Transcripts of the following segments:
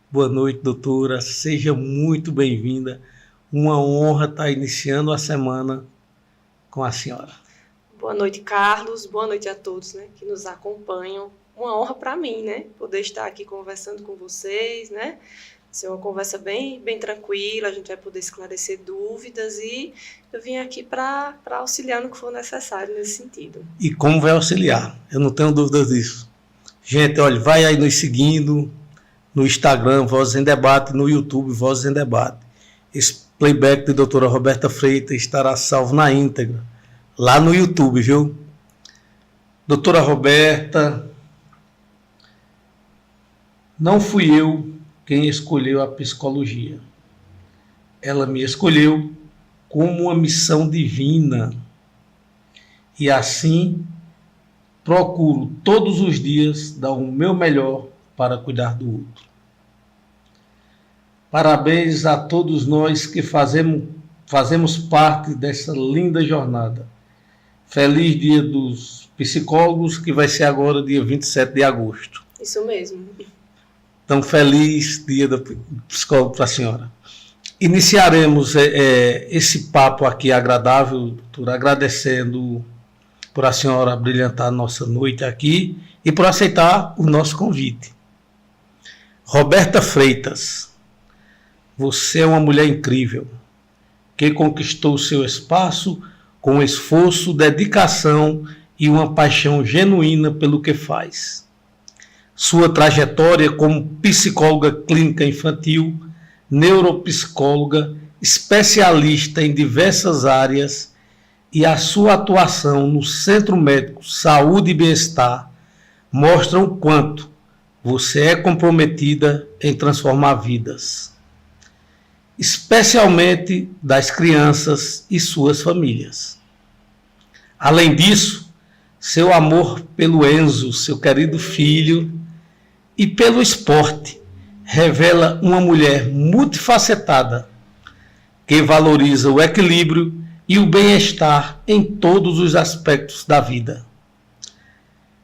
Boa noite, doutora. Seja muito bem-vinda. Uma honra estar iniciando a semana com a senhora. Boa noite, Carlos. Boa noite a todos, né, que nos acompanham. Uma honra para mim, né, poder estar aqui conversando com vocês, né? Ser uma conversa bem tranquila, a gente vai poder esclarecer dúvidas e eu vim aqui para auxiliar no que for necessário nesse sentido. E como vai auxiliar? Eu não tenho dúvidas disso. Gente, olha, vai aí nos seguindo no Instagram, Vozes em Debate, no YouTube, Vozes em Debate. Esse playback de doutora Roberta Freitas estará salvo na íntegra, lá no YouTube, viu? Doutora Roberta, não fui eu quem escolheu a psicologia. Ela me escolheu como uma missão divina. E assim, procuro todos os dias dar o meu melhor para cuidar do outro. Parabéns a todos nós que fazemos parte dessa linda jornada. Feliz Dia dos Psicólogos, que vai ser agora dia 27 de agosto. Isso mesmo. Então, feliz Dia do Psicólogo para a senhora. Iniciaremos esse papo aqui agradável, doutora, agradecendo por a senhora brilhantar a nossa noite aqui e por aceitar o nosso convite. Roberta Freitas, você é uma mulher incrível, que conquistou seu espaço com esforço, dedicação e uma paixão genuína pelo que faz. Sua trajetória como psicóloga clínica infantil, neuropsicóloga, especialista em diversas áreas e a sua atuação no Centro Médico Saúde e Bem-Estar mostram o quanto você é comprometida em transformar vidas, especialmente das crianças e suas famílias. Além disso, seu amor pelo Enzo, seu querido filho, e pelo esporte, revela uma mulher multifacetada, que valoriza o equilíbrio e o bem-estar em todos os aspectos da vida.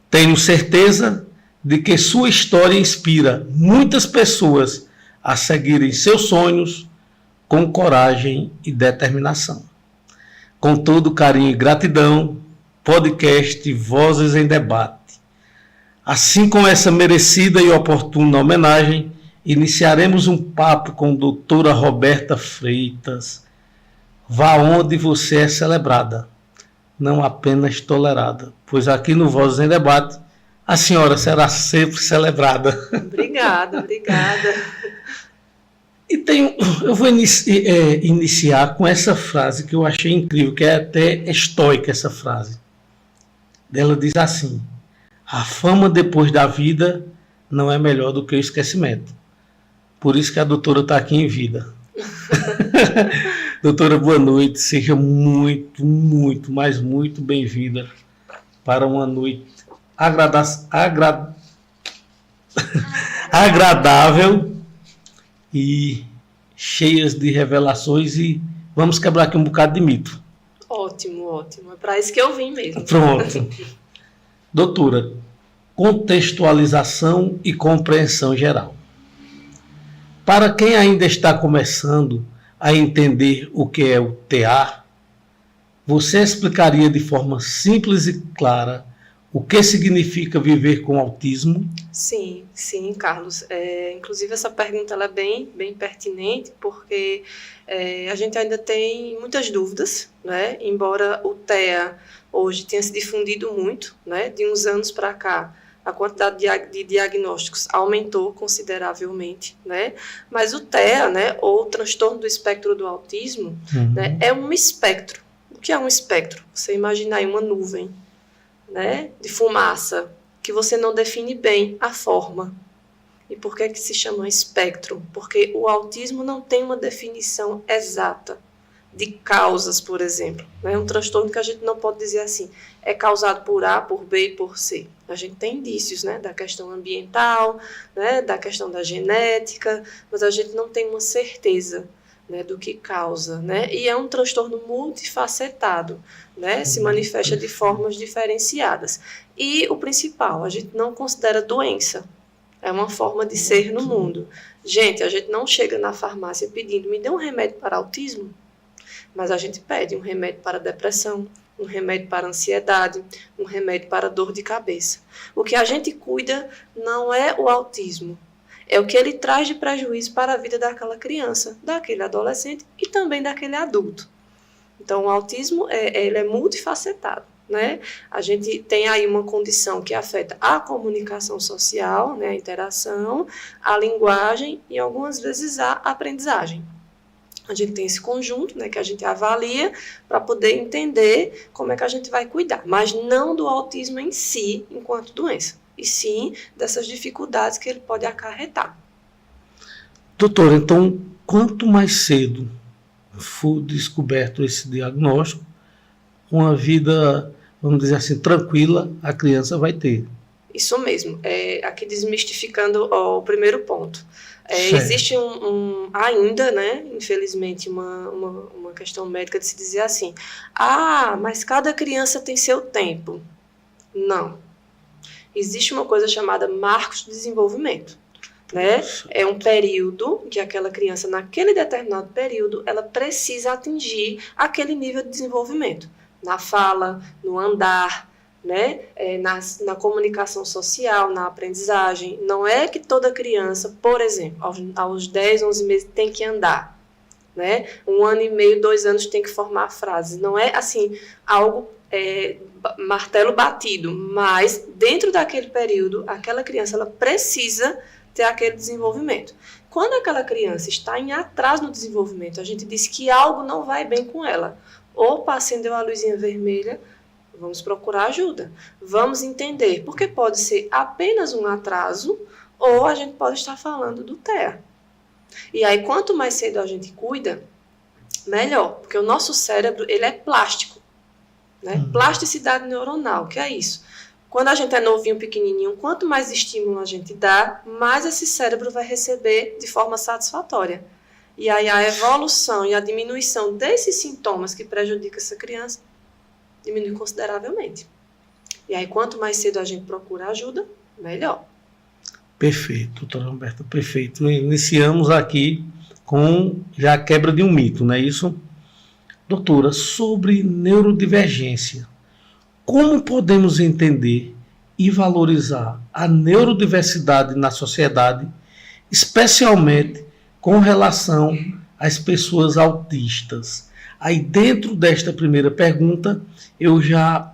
Tenho certeza de que sua história inspira muitas pessoas a seguirem seus sonhos com coragem e determinação. Com todo carinho e gratidão, podcast Vozes em Debate. Assim como essa merecida e oportuna homenagem, iniciaremos um papo com a doutora Roberta Freitas. Vá onde você é celebrada, não apenas tolerada, pois aqui no Vozes em Debate a senhora será sempre celebrada. Obrigada. E eu vou iniciar com essa frase que eu achei incrível, que é até estoica essa frase. Ela diz assim: a fama depois da vida não é melhor do que o esquecimento. Por isso que a doutora está aqui em vida. Doutora, boa noite. Seja muito, mas muito bem-vinda para uma noite agradável e cheias de revelações, e vamos quebrar aqui um bocado de mito. Ótimo. É para isso que eu vim mesmo. Pronto. Doutora, contextualização e compreensão geral. Para quem ainda está começando a entender o que é o TA, você explicaria de forma simples e clara o que significa viver com autismo? Sim, Carlos. Inclusive, essa pergunta ela é bem pertinente, porque a gente ainda tem muitas dúvidas, né? Embora o TEA hoje tenha se difundido muito, né? De uns anos para cá, a quantidade de diagnósticos aumentou consideravelmente, né? Mas o TEA, né, ou transtorno do espectro do autismo, né, é um espectro. O que é um espectro? Você imagina aí uma nuvem, né, de fumaça, que você não define bem a forma. E por que se chama espectro? Porque o autismo não tem uma definição exata de causas, por exemplo. É um transtorno que a gente não pode dizer assim, é causado por A, por B e por C. A gente tem indícios, né, da questão ambiental, né, da questão da genética, mas a gente não tem uma certeza, né, do que causa, né? E é um transtorno multifacetado, né? Se manifesta de formas diferenciadas. E o principal, a gente não considera doença. É uma forma de ser no mundo. Gente, a gente não chega na farmácia pedindo, me dê um remédio para autismo, mas a gente pede um remédio para depressão, um remédio para ansiedade, um remédio para dor de cabeça. O que a gente cuida não é o autismo, é o que ele traz de prejuízo para a vida daquela criança, daquele adolescente e também daquele adulto. Então, o autismo ele é multifacetado, né? A gente tem aí uma condição que afeta a comunicação social, né, a interação, a linguagem e algumas vezes a aprendizagem. A gente tem esse conjunto, né, que a gente avalia para poder entender como é que a gente vai cuidar, mas não do autismo em si, enquanto doença, e sim dessas dificuldades que ele pode acarretar. Doutora, então, quanto mais cedo for descoberto esse diagnóstico, uma vida, vamos dizer assim, tranquila, a criança vai ter. Isso mesmo. Aqui desmistificando o primeiro ponto. Existe ainda, né, infelizmente, uma questão médica de se dizer assim, mas cada criança tem seu tempo. Não. Existe uma coisa chamada marcos de desenvolvimento. Né? É um período que aquela criança, naquele determinado período, ela precisa atingir aquele nível de desenvolvimento. Na fala, no andar, né? Na comunicação social, na aprendizagem. Não é que toda criança, por exemplo, aos 10, 11 meses tem que andar. Né? 1 ano e meio, 2 anos tem que formar frases. Não é assim, algo martelo batido, mas dentro daquele período, aquela criança ela precisa ter aquele desenvolvimento. Quando aquela criança está em atraso no desenvolvimento, a gente diz que algo não vai bem com ela. Opa, acendeu a luzinha vermelha, vamos procurar ajuda. Vamos entender, porque pode ser apenas um atraso ou a gente pode estar falando do TEA. E aí, quanto mais cedo a gente cuida, melhor, porque o nosso cérebro ele é plástico. Né? Plasticidade neuronal, que é isso? Quando a gente é novinho, pequenininho, quanto mais estímulo a gente dá, mais esse cérebro vai receber de forma satisfatória. E aí a evolução e a diminuição desses sintomas que prejudicam essa criança diminui consideravelmente. E aí quanto mais cedo a gente procura ajuda, melhor. Perfeito, doutora Roberta, perfeito. Iniciamos aqui com já a quebra de um mito, não é isso? Doutora, sobre neurodivergência. Como podemos entender e valorizar a neurodiversidade na sociedade, especialmente com relação às pessoas autistas? Aí, dentro desta primeira pergunta, eu já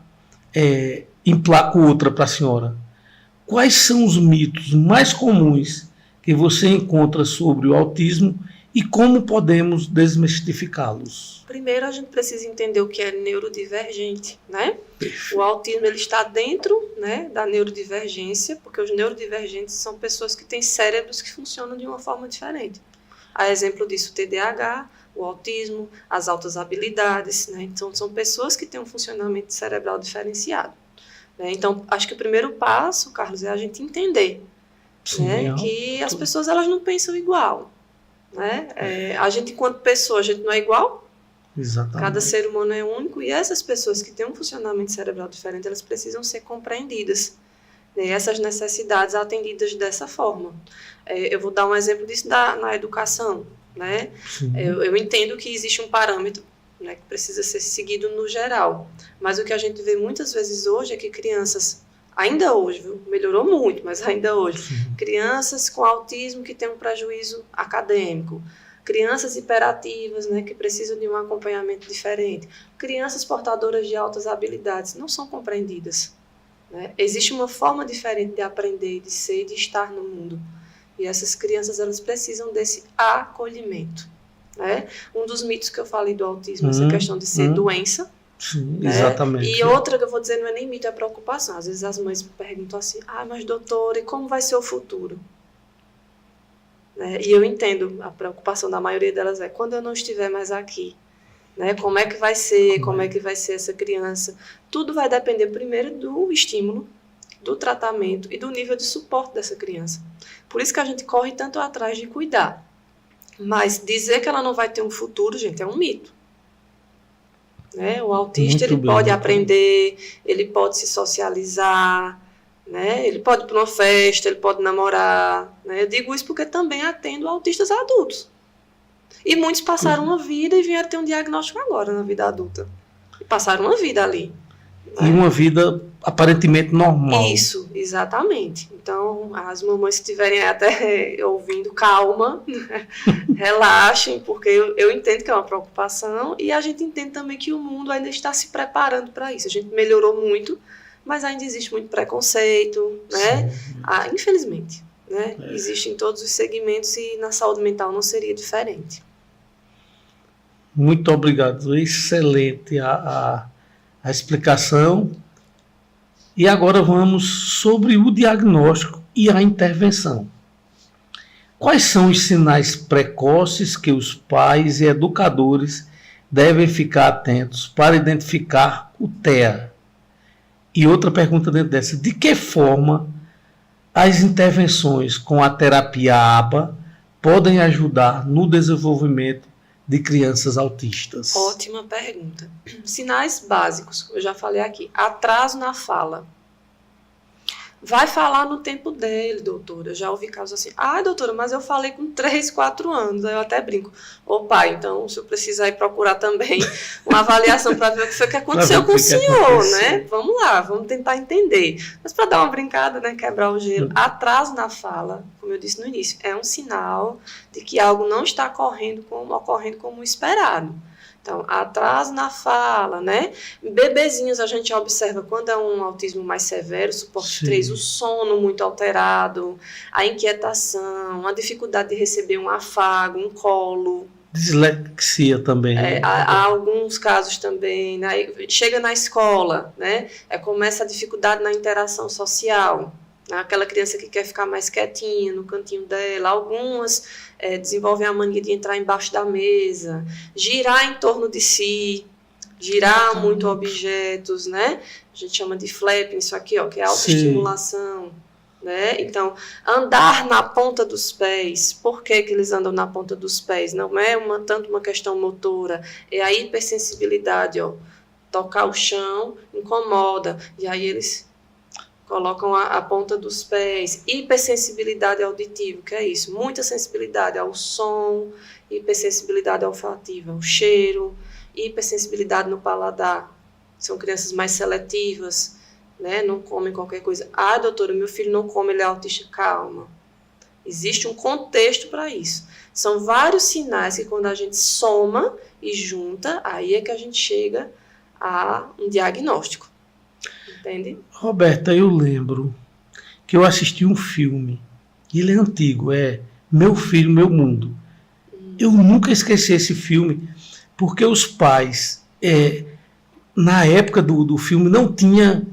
emplaco outra para a senhora. Quais são os mitos mais comuns que você encontra sobre o autismo e como podemos desmistificá-los? Primeiro, a gente precisa entender o que é neurodivergente, né? O autismo ele está dentro, né, da neurodivergência, porque os neurodivergentes são pessoas que têm cérebros que funcionam de uma forma diferente. A exemplo disso, o TDAH, o autismo, as altas habilidades, né? Então, são pessoas que têm um funcionamento cerebral diferenciado. Né? Então, acho que o primeiro passo, Carlos, é a gente entender, né, que as pessoas elas não pensam igual. Né? A gente, enquanto pessoa, a gente não é igual. Exatamente. Cada ser humano é único e essas pessoas que têm um funcionamento cerebral diferente, elas precisam ser compreendidas. Né? E essas necessidades atendidas dessa forma. Eu vou dar um exemplo disso na educação. Né? Eu entendo que existe um parâmetro, né, que precisa ser seguido no geral. Mas o que a gente vê muitas vezes hoje é que crianças, ainda hoje, viu? Melhorou muito, mas ainda hoje, crianças com autismo que têm um prejuízo acadêmico, crianças hiperativas, né, que precisam de um acompanhamento diferente, crianças portadoras de altas habilidades, não são compreendidas. Né? Existe uma forma diferente de aprender, de ser e de estar no mundo. E essas crianças elas precisam desse acolhimento. Né? Um dos mitos que eu falei do autismo, essa questão de ser doença. Sim, né? Exatamente. E outra que eu vou dizer, não é nem mito, é preocupação. Às vezes as mães perguntam assim, mas doutora, e como vai ser o futuro? Né? E eu entendo, a preocupação da maioria delas quando eu não estiver mais aqui, né? Como é que vai ser, como é que vai ser essa criança? Tudo vai depender primeiro do estímulo, do tratamento e do nível de suporte dessa criança. Por isso que a gente corre tanto atrás de cuidar. Mas dizer que ela não vai ter um futuro, gente, é um mito. Né? O autista ele pode aprender, ele pode se socializar, né? Ele pode ir para uma festa, ele pode namorar, né? Eu digo isso porque também atendo autistas adultos. E muitos passaram uma vida e vieram ter um diagnóstico agora na vida adulta. E passaram uma vida ali. E uma vida aparentemente normal. Isso, exatamente. Então, as mamães que estiverem até ouvindo, calma, né? Relaxem, porque eu entendo que é uma preocupação e a gente entende também que o mundo ainda está se preparando para isso. A gente melhorou muito, mas ainda existe muito preconceito, né? Infelizmente, né? Existe em todos os segmentos e na saúde mental não seria diferente. Muito obrigado, excelente a explicação. E agora vamos sobre o diagnóstico e a intervenção. Quais são os sinais precoces que os pais e educadores devem ficar atentos para identificar o TEA? E outra pergunta dentro dessa, de que forma as intervenções com a terapia ABA podem ajudar no desenvolvimento de crianças autistas? Ótima pergunta. Sinais básicos, eu já falei aqui. Atraso na fala. Vai falar no tempo dele, doutora. Eu já ouvi casos assim. Doutora, mas eu falei com 3, 4 anos. Aí eu até brinco. Ô pai, então o senhor precisa ir procurar também uma avaliação para ver o que foi que aconteceu com o senhor, né? Vamos lá, vamos tentar entender. Mas para dar uma brincada, né? Quebrar o gelo. Atraso na fala, como eu disse no início, é um sinal de que algo não está ocorrendo como esperado. Então, atraso na fala, né? Bebezinhos a gente observa quando é um autismo mais severo, suporte 3, o sono muito alterado, a inquietação, a dificuldade de receber um afago, um colo. Dislexia também. Há alguns casos também, né? Chega na escola, né? Começa a dificuldade na interação social. Aquela criança que quer ficar mais quietinha no cantinho dela. Algumas desenvolvem a mania de entrar embaixo da mesa, girar em torno de si, girar muito objetos, né? A gente chama de flapping, isso aqui, ó, que é autoestimulação, né? Então, andar na ponta dos pés. Por que eles andam na ponta dos pés? Não é tanto uma questão motora, é a hipersensibilidade, ó. Tocar o chão incomoda, e aí eles colocam a ponta dos pés. Hipersensibilidade auditiva, que é isso? Muita sensibilidade ao som, hipersensibilidade olfativa ao cheiro, hipersensibilidade no paladar. São crianças mais seletivas, né? Não comem qualquer coisa. Doutora, meu filho não come, ele é autista. Calma. Existe um contexto para isso. São vários sinais que quando a gente soma e junta, aí é que a gente chega a um diagnóstico. Entende? Roberta, eu lembro que eu assisti um filme, ele é antigo, é Meu Filho, Meu Mundo. Eu nunca esqueci esse filme, porque os pais, na época do filme, não tinha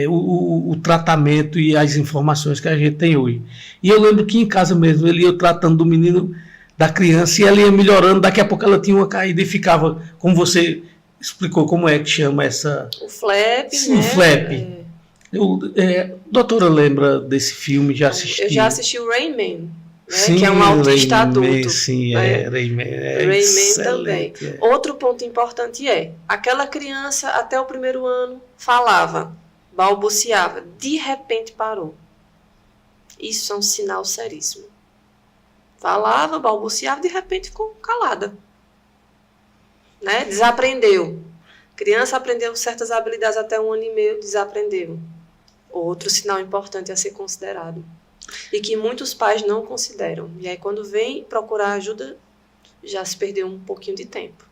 o tratamento e as informações que a gente tem hoje. E eu lembro que em casa mesmo, ele ia tratando do menino, da criança, e ela ia melhorando, daqui a pouco ela tinha uma caída e ficava, como você explicou, como é que chama essa... O flap, sim, né? O flap. Doutora lembra desse filme? Já assisti? Eu já assisti o Rayman, né? Sim, que é um autista adulto. Sim, né? Rayman. Rayman também. Outro ponto importante aquela criança até o primeiro ano falava, balbuciava, de repente parou. Isso é um sinal seríssimo. Falava, balbuciava, de repente ficou calada. Né? Desaprendeu. Criança aprendeu certas habilidades até 1 ano e meio, desaprendeu. Outro sinal importante a ser considerado. E que muitos pais não consideram. E aí, quando vem procurar ajuda, já se perdeu um pouquinho de tempo.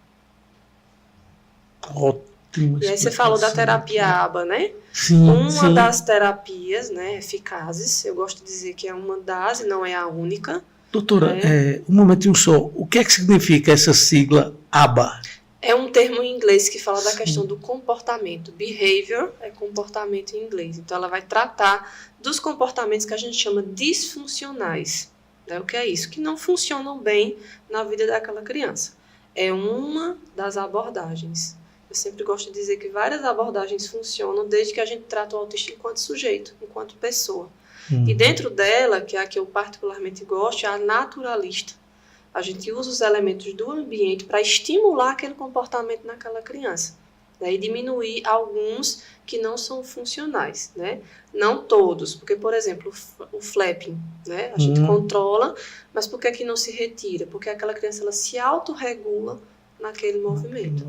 Ótimo. E aí você falou da terapia ABA, né? Sim, uma das terapias, né, eficazes, eu gosto de dizer que é uma das e não é a única. Doutora, um momentinho só. O que é que significa essa sigla ABA? É um termo em inglês que fala da questão do comportamento. Behavior é comportamento em inglês. Então, ela vai tratar dos comportamentos que a gente chama disfuncionais. Né? O que é isso? Que não funcionam bem na vida daquela criança. É uma das abordagens. Eu sempre gosto de dizer que várias abordagens funcionam desde que a gente trata o autista enquanto sujeito, enquanto pessoa. E dentro dela, que é a que eu particularmente gosto, é a naturalista. A gente usa os elementos do ambiente para estimular aquele comportamento naquela criança. né, e diminuir alguns que não são funcionais, né? Não todos, porque, por exemplo, o flapping, né? A gente controla, mas por que não se retira? Porque aquela criança ela se autorregula naquele movimento.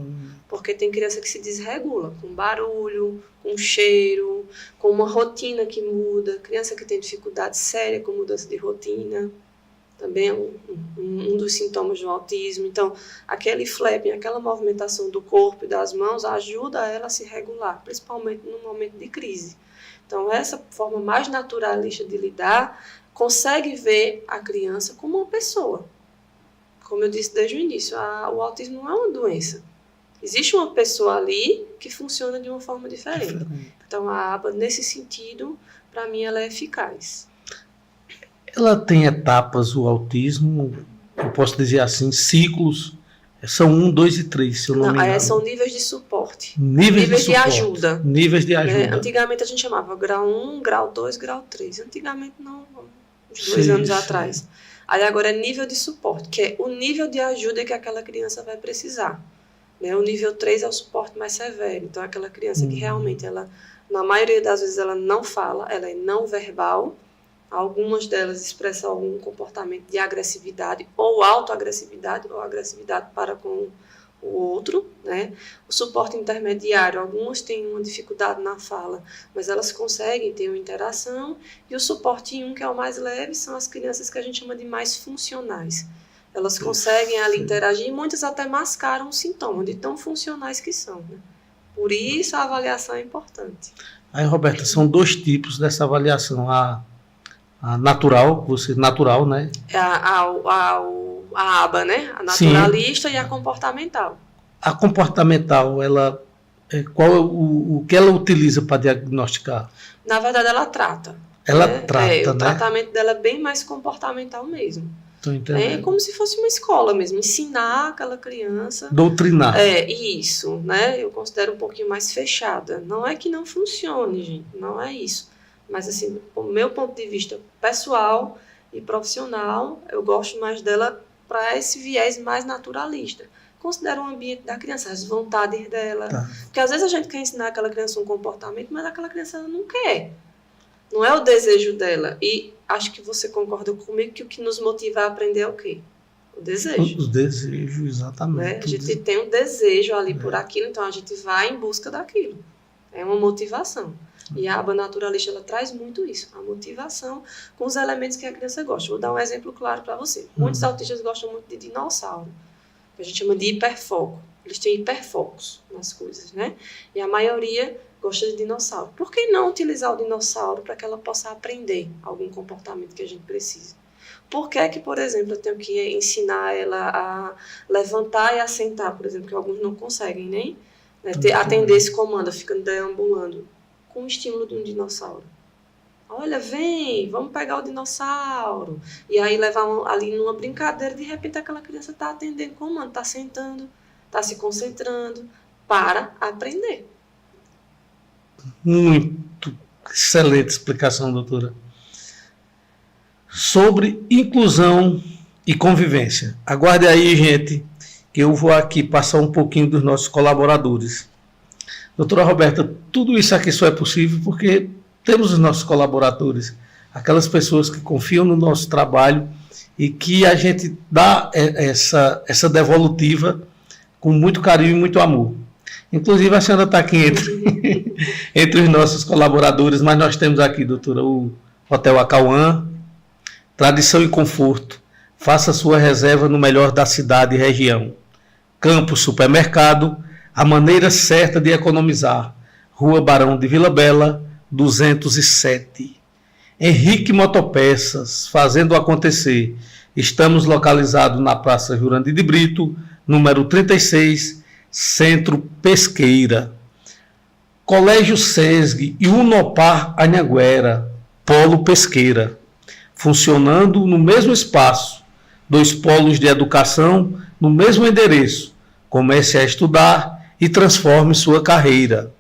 Porque tem criança que se desregula com barulho, com cheiro, com uma rotina que muda, criança que tem dificuldade séria com mudança de rotina, também é um dos sintomas do autismo. Então, aquele flapping, aquela movimentação do corpo e das mãos ajuda ela a se regular, principalmente no momento de crise. Então, essa forma mais naturalista de lidar consegue ver a criança como uma pessoa. Como eu disse desde o início, o autismo não é uma doença. Existe uma pessoa ali que funciona de uma forma diferente. Então, a aba, nesse sentido, para mim, ela é eficaz. Ela tem etapas, o autismo, eu posso dizer assim, ciclos, são 1, 2 e 3, se eu não me engano. São níveis de suporte. Níveis de ajuda. Níveis de ajuda. Antigamente a gente chamava grau 1, grau 2, grau 3. Antigamente não, uns 2 anos atrás. Aí agora é nível de suporte, que é o nível de ajuda que aquela criança vai precisar. Né? O nível 3 é o suporte mais severo. Então, aquela criança que realmente, ela, na maioria das vezes, ela não fala, ela é não verbal. Algumas delas expressam algum comportamento de agressividade ou autoagressividade, ou agressividade para com o outro, né? O suporte intermediário, algumas têm uma dificuldade na fala, mas elas conseguem ter uma interação. E o suporte 1, que é o mais leve, são as crianças que a gente chama de mais funcionais. Elas conseguem ali interagir e muitas até mascaram o sintoma, de tão funcionais que são, né? Por isso a avaliação é importante. Aí, Roberta, são 2 tipos dessa avaliação. A natural, natural, né? A aba, né? A naturalista. Sim. E a comportamental. A comportamental, ela, qual é o que ela utiliza para diagnosticar? Na verdade, ela trata. Ela trata, né? O tratamento dela é bem mais comportamental mesmo. Estou entendendo. É como se fosse uma escola mesmo, ensinar aquela criança. Doutrinar. Isso, né? Eu considero um pouquinho mais fechada. Não é que não funcione, gente, não é isso. Mas, assim, do meu ponto de vista pessoal e profissional, eu gosto mais dela para esse viés mais naturalista. Considero o ambiente da criança, as vontades dela. Tá. Porque, às vezes, a gente quer ensinar aquela criança um comportamento, mas aquela criança não quer. Não é o desejo dela. E acho que você concorda comigo que o que nos motiva a aprender é o quê? O desejo. O desejo, exatamente. Né? A gente tem um desejo ali por aquilo, então a gente vai em busca daquilo. É uma motivação. E a aba naturalista, ela traz muito isso, a motivação com os elementos que a criança gosta. Vou dar um exemplo claro para você. Muitos autistas gostam muito de dinossauro, que a gente chama de hiperfoco. Eles têm hiperfocos nas coisas, né? E a maioria gosta de dinossauro. Por que não utilizar o dinossauro para que ela possa aprender algum comportamento que a gente precisa? Por que, por exemplo, eu tenho que ensinar ela a levantar e a sentar, por exemplo, que alguns não conseguem nem, né, atender esse comando, ficando deambulando, com o estímulo de um dinossauro. Olha, vem, vamos pegar o dinossauro. E aí levar ali numa brincadeira, de repente aquela criança está atendendo o comando, está sentando, está se concentrando para aprender. Muito excelente explicação, doutora. Sobre inclusão e convivência. Aguarde aí, gente, que eu vou aqui passar um pouquinho dos nossos colaboradores. Doutora Roberta, tudo isso aqui só é possível porque temos os nossos colaboradores, aquelas pessoas que confiam no nosso trabalho e que a gente dá essa devolutiva com muito carinho e muito amor. Inclusive, a senhora está aqui entre os nossos colaboradores, mas nós temos aqui, doutora, o Hotel Acauã, tradição e conforto. Faça sua reserva no melhor da cidade e região. Campos Supermercado, a maneira certa de economizar. Rua Barão de Vila Bela, 207. Henrique Motopeças, fazendo acontecer. Estamos localizados na Praça Jurandir de Brito, número 36, Centro Pesqueira. Colégio SESG e Unopar Anhanguera, Polo Pesqueira. Funcionando no mesmo espaço. 2 polos de educação no mesmo endereço. Comece a estudar e transforme sua carreira.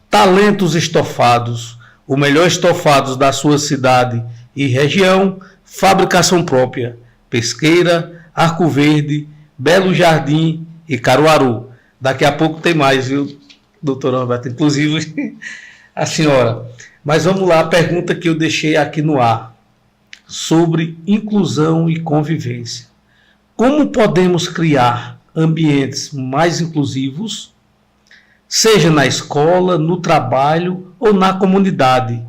Talentos Estofados, o melhor estofados da sua cidade e região, fabricação própria, Pesqueira, Arco Verde, Belo Jardim e Caruaru. Daqui a pouco tem mais, viu? doutora Roberta, inclusive a senhora. Mas vamos lá, a pergunta que eu deixei aqui no ar, sobre inclusão e convivência. Como podemos criar ambientes mais inclusivos, seja na escola, no trabalho ou na comunidade,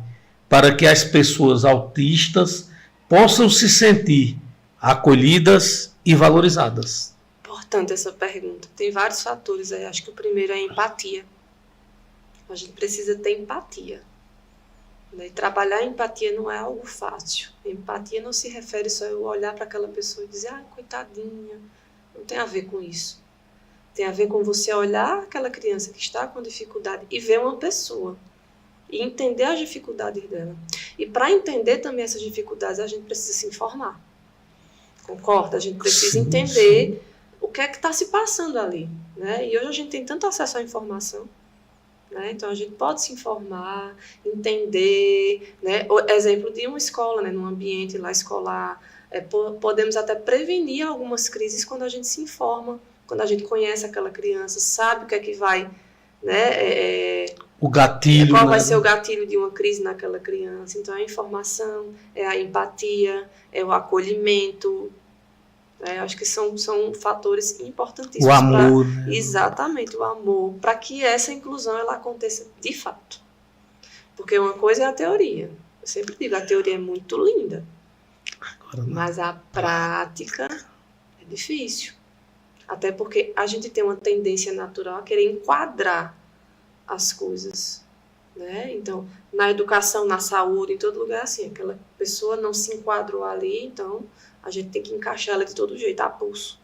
para que as pessoas autistas possam se sentir acolhidas e valorizadas? Importante essa pergunta. Tem vários fatores aí. Acho que o primeiro é a empatia. A gente precisa ter empatia. E trabalhar a empatia não é algo fácil. A empatia não se refere só a eu olhar para aquela pessoa e dizer, coitadinha. Não tem a ver com isso. Tem a ver com você olhar aquela criança que está com dificuldade e ver uma pessoa. E entender as dificuldades dela. E para entender também essas dificuldades, a gente precisa se informar. Concorda? A gente precisa entender o que é que está se passando ali. Né? E hoje a gente tem tanto acesso à informação. Né? Então a gente pode se informar, entender, né? O exemplo de uma escola, né? Num ambiente lá escolar, podemos até prevenir algumas crises quando a gente se informa, quando a gente conhece aquela criança, sabe o que é que vai, né? O gatilho. Qual vai ser o gatilho de uma crise naquela criança. Então é a informação, é a empatia, é o acolhimento. Acho que são fatores importantíssimos. O amor. Né? Exatamente, o amor, para que essa inclusão ela aconteça de fato. Porque uma coisa é a teoria. Eu sempre digo, a teoria é muito linda. Mas a prática é difícil. Até porque a gente tem uma tendência natural a querer enquadrar as coisas. Né? Então, na educação, na saúde, em todo lugar é assim. Aquela pessoa não se enquadrou ali, então a gente tem que encaixar ela de todo jeito, a pulso.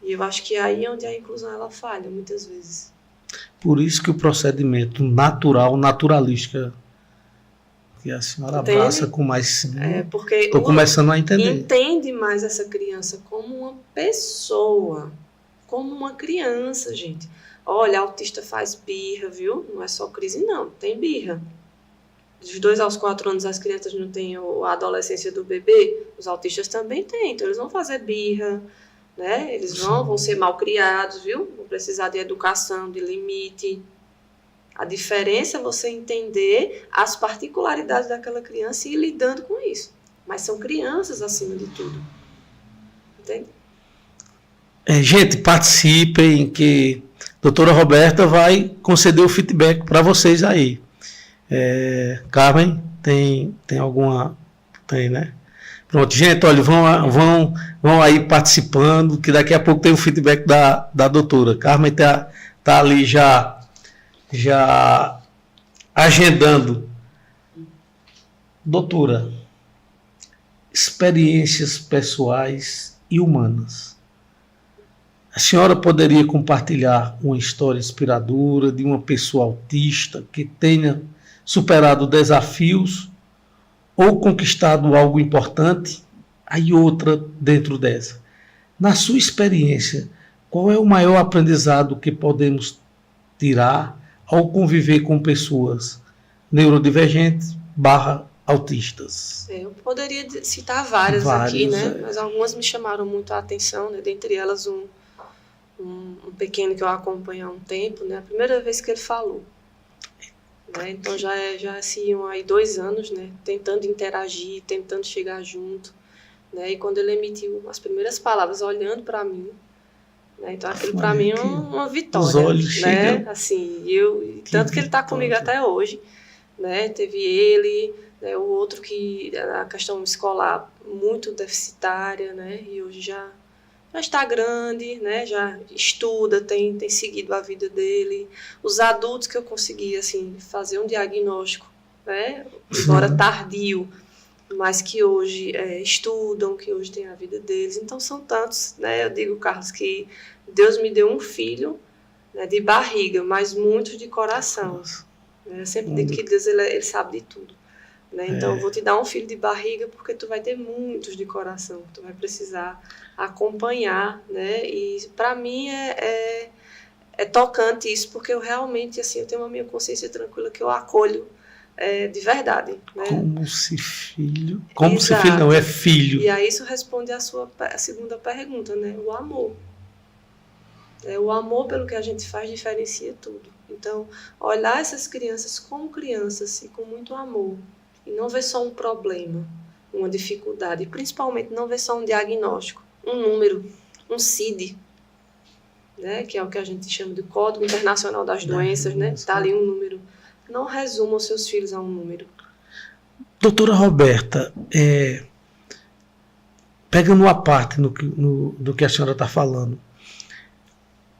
E eu acho que aí é onde a inclusão ela falha, muitas vezes. Por isso que o procedimento natural, naturalística, que a senhora abraça com mais... porque estou começando a entender. Entende mais essa criança como uma pessoa, como uma criança, gente. Olha, autista faz birra, viu? Não é só crise, não. Tem birra. Dos 2 aos 4 anos as crianças não têm a adolescência do bebê, os autistas também têm, então eles vão fazer birra, né? Eles vão ser mal criados, viu? Vão precisar de educação, de limite. A diferença é você entender as particularidades daquela criança e ir lidando com isso. Mas são crianças acima de tudo. Entende? Gente, participem, que a doutora Roberta vai conceder o feedback para vocês aí. Carmen, tem alguma... Tem, né? Pronto, gente, olha, vão aí participando, que daqui a pouco tem o feedback da doutora. Carmen tá ali já agendando. Doutora, experiências pessoais e humanas. A senhora poderia compartilhar uma história inspiradora de uma pessoa autista que tenha superado desafios ou conquistado algo importante? Aí outra dentro dessa. Na sua experiência, qual é o maior aprendizado que podemos tirar ao conviver com pessoas neurodivergentes / autistas? Eu poderia citar várias aqui, né? Mas algumas me chamaram muito a atenção, né? Dentre elas um pequeno que eu acompanho há um tempo, né? A primeira vez que ele falou. Né? Então já iam aí 2 anos, né? Tentando interagir, tentando chegar junto. Né? E quando ele emitiu as primeiras palavras, olhando para mim, né? Então aquilo para mim é uma vitória. Os olhos, né? Assim, tanto que ele está comigo até hoje. Né? Teve ele, né? O outro que a questão escolar muito deficitária, né? E hoje já está grande, né? Já estuda, tem seguido a vida dele. Os adultos que eu consegui assim, fazer um diagnóstico, né? Embora tardio, mas que hoje estudam, que hoje têm a vida deles. Então são tantos, né? Eu digo, Carlos, que Deus me deu um filho, né, de barriga, mas muitos de coração. Eu sempre digo que Deus ele sabe de tudo. Né? Então eu vou te dar um filho de barriga porque tu vai ter muitos de coração, tu vai precisar acompanhar, né? E para mim é tocante isso, porque eu realmente assim, eu tenho uma minha consciência tranquila que eu acolho de verdade. Né? Como se filho não é filho. E aí isso responde a segunda pergunta, né? O amor. O amor pelo que a gente faz diferencia tudo. Então, olhar essas crianças como crianças e com muito amor, e não ver só um problema, uma dificuldade, e principalmente não ver só um diagnóstico, um número, um CID, né, que é o que a gente chama de Código Internacional das Doenças, né? Está ali um número. Não resuma os seus filhos a um número. Doutora Roberta, pegando a parte do que a senhora está falando,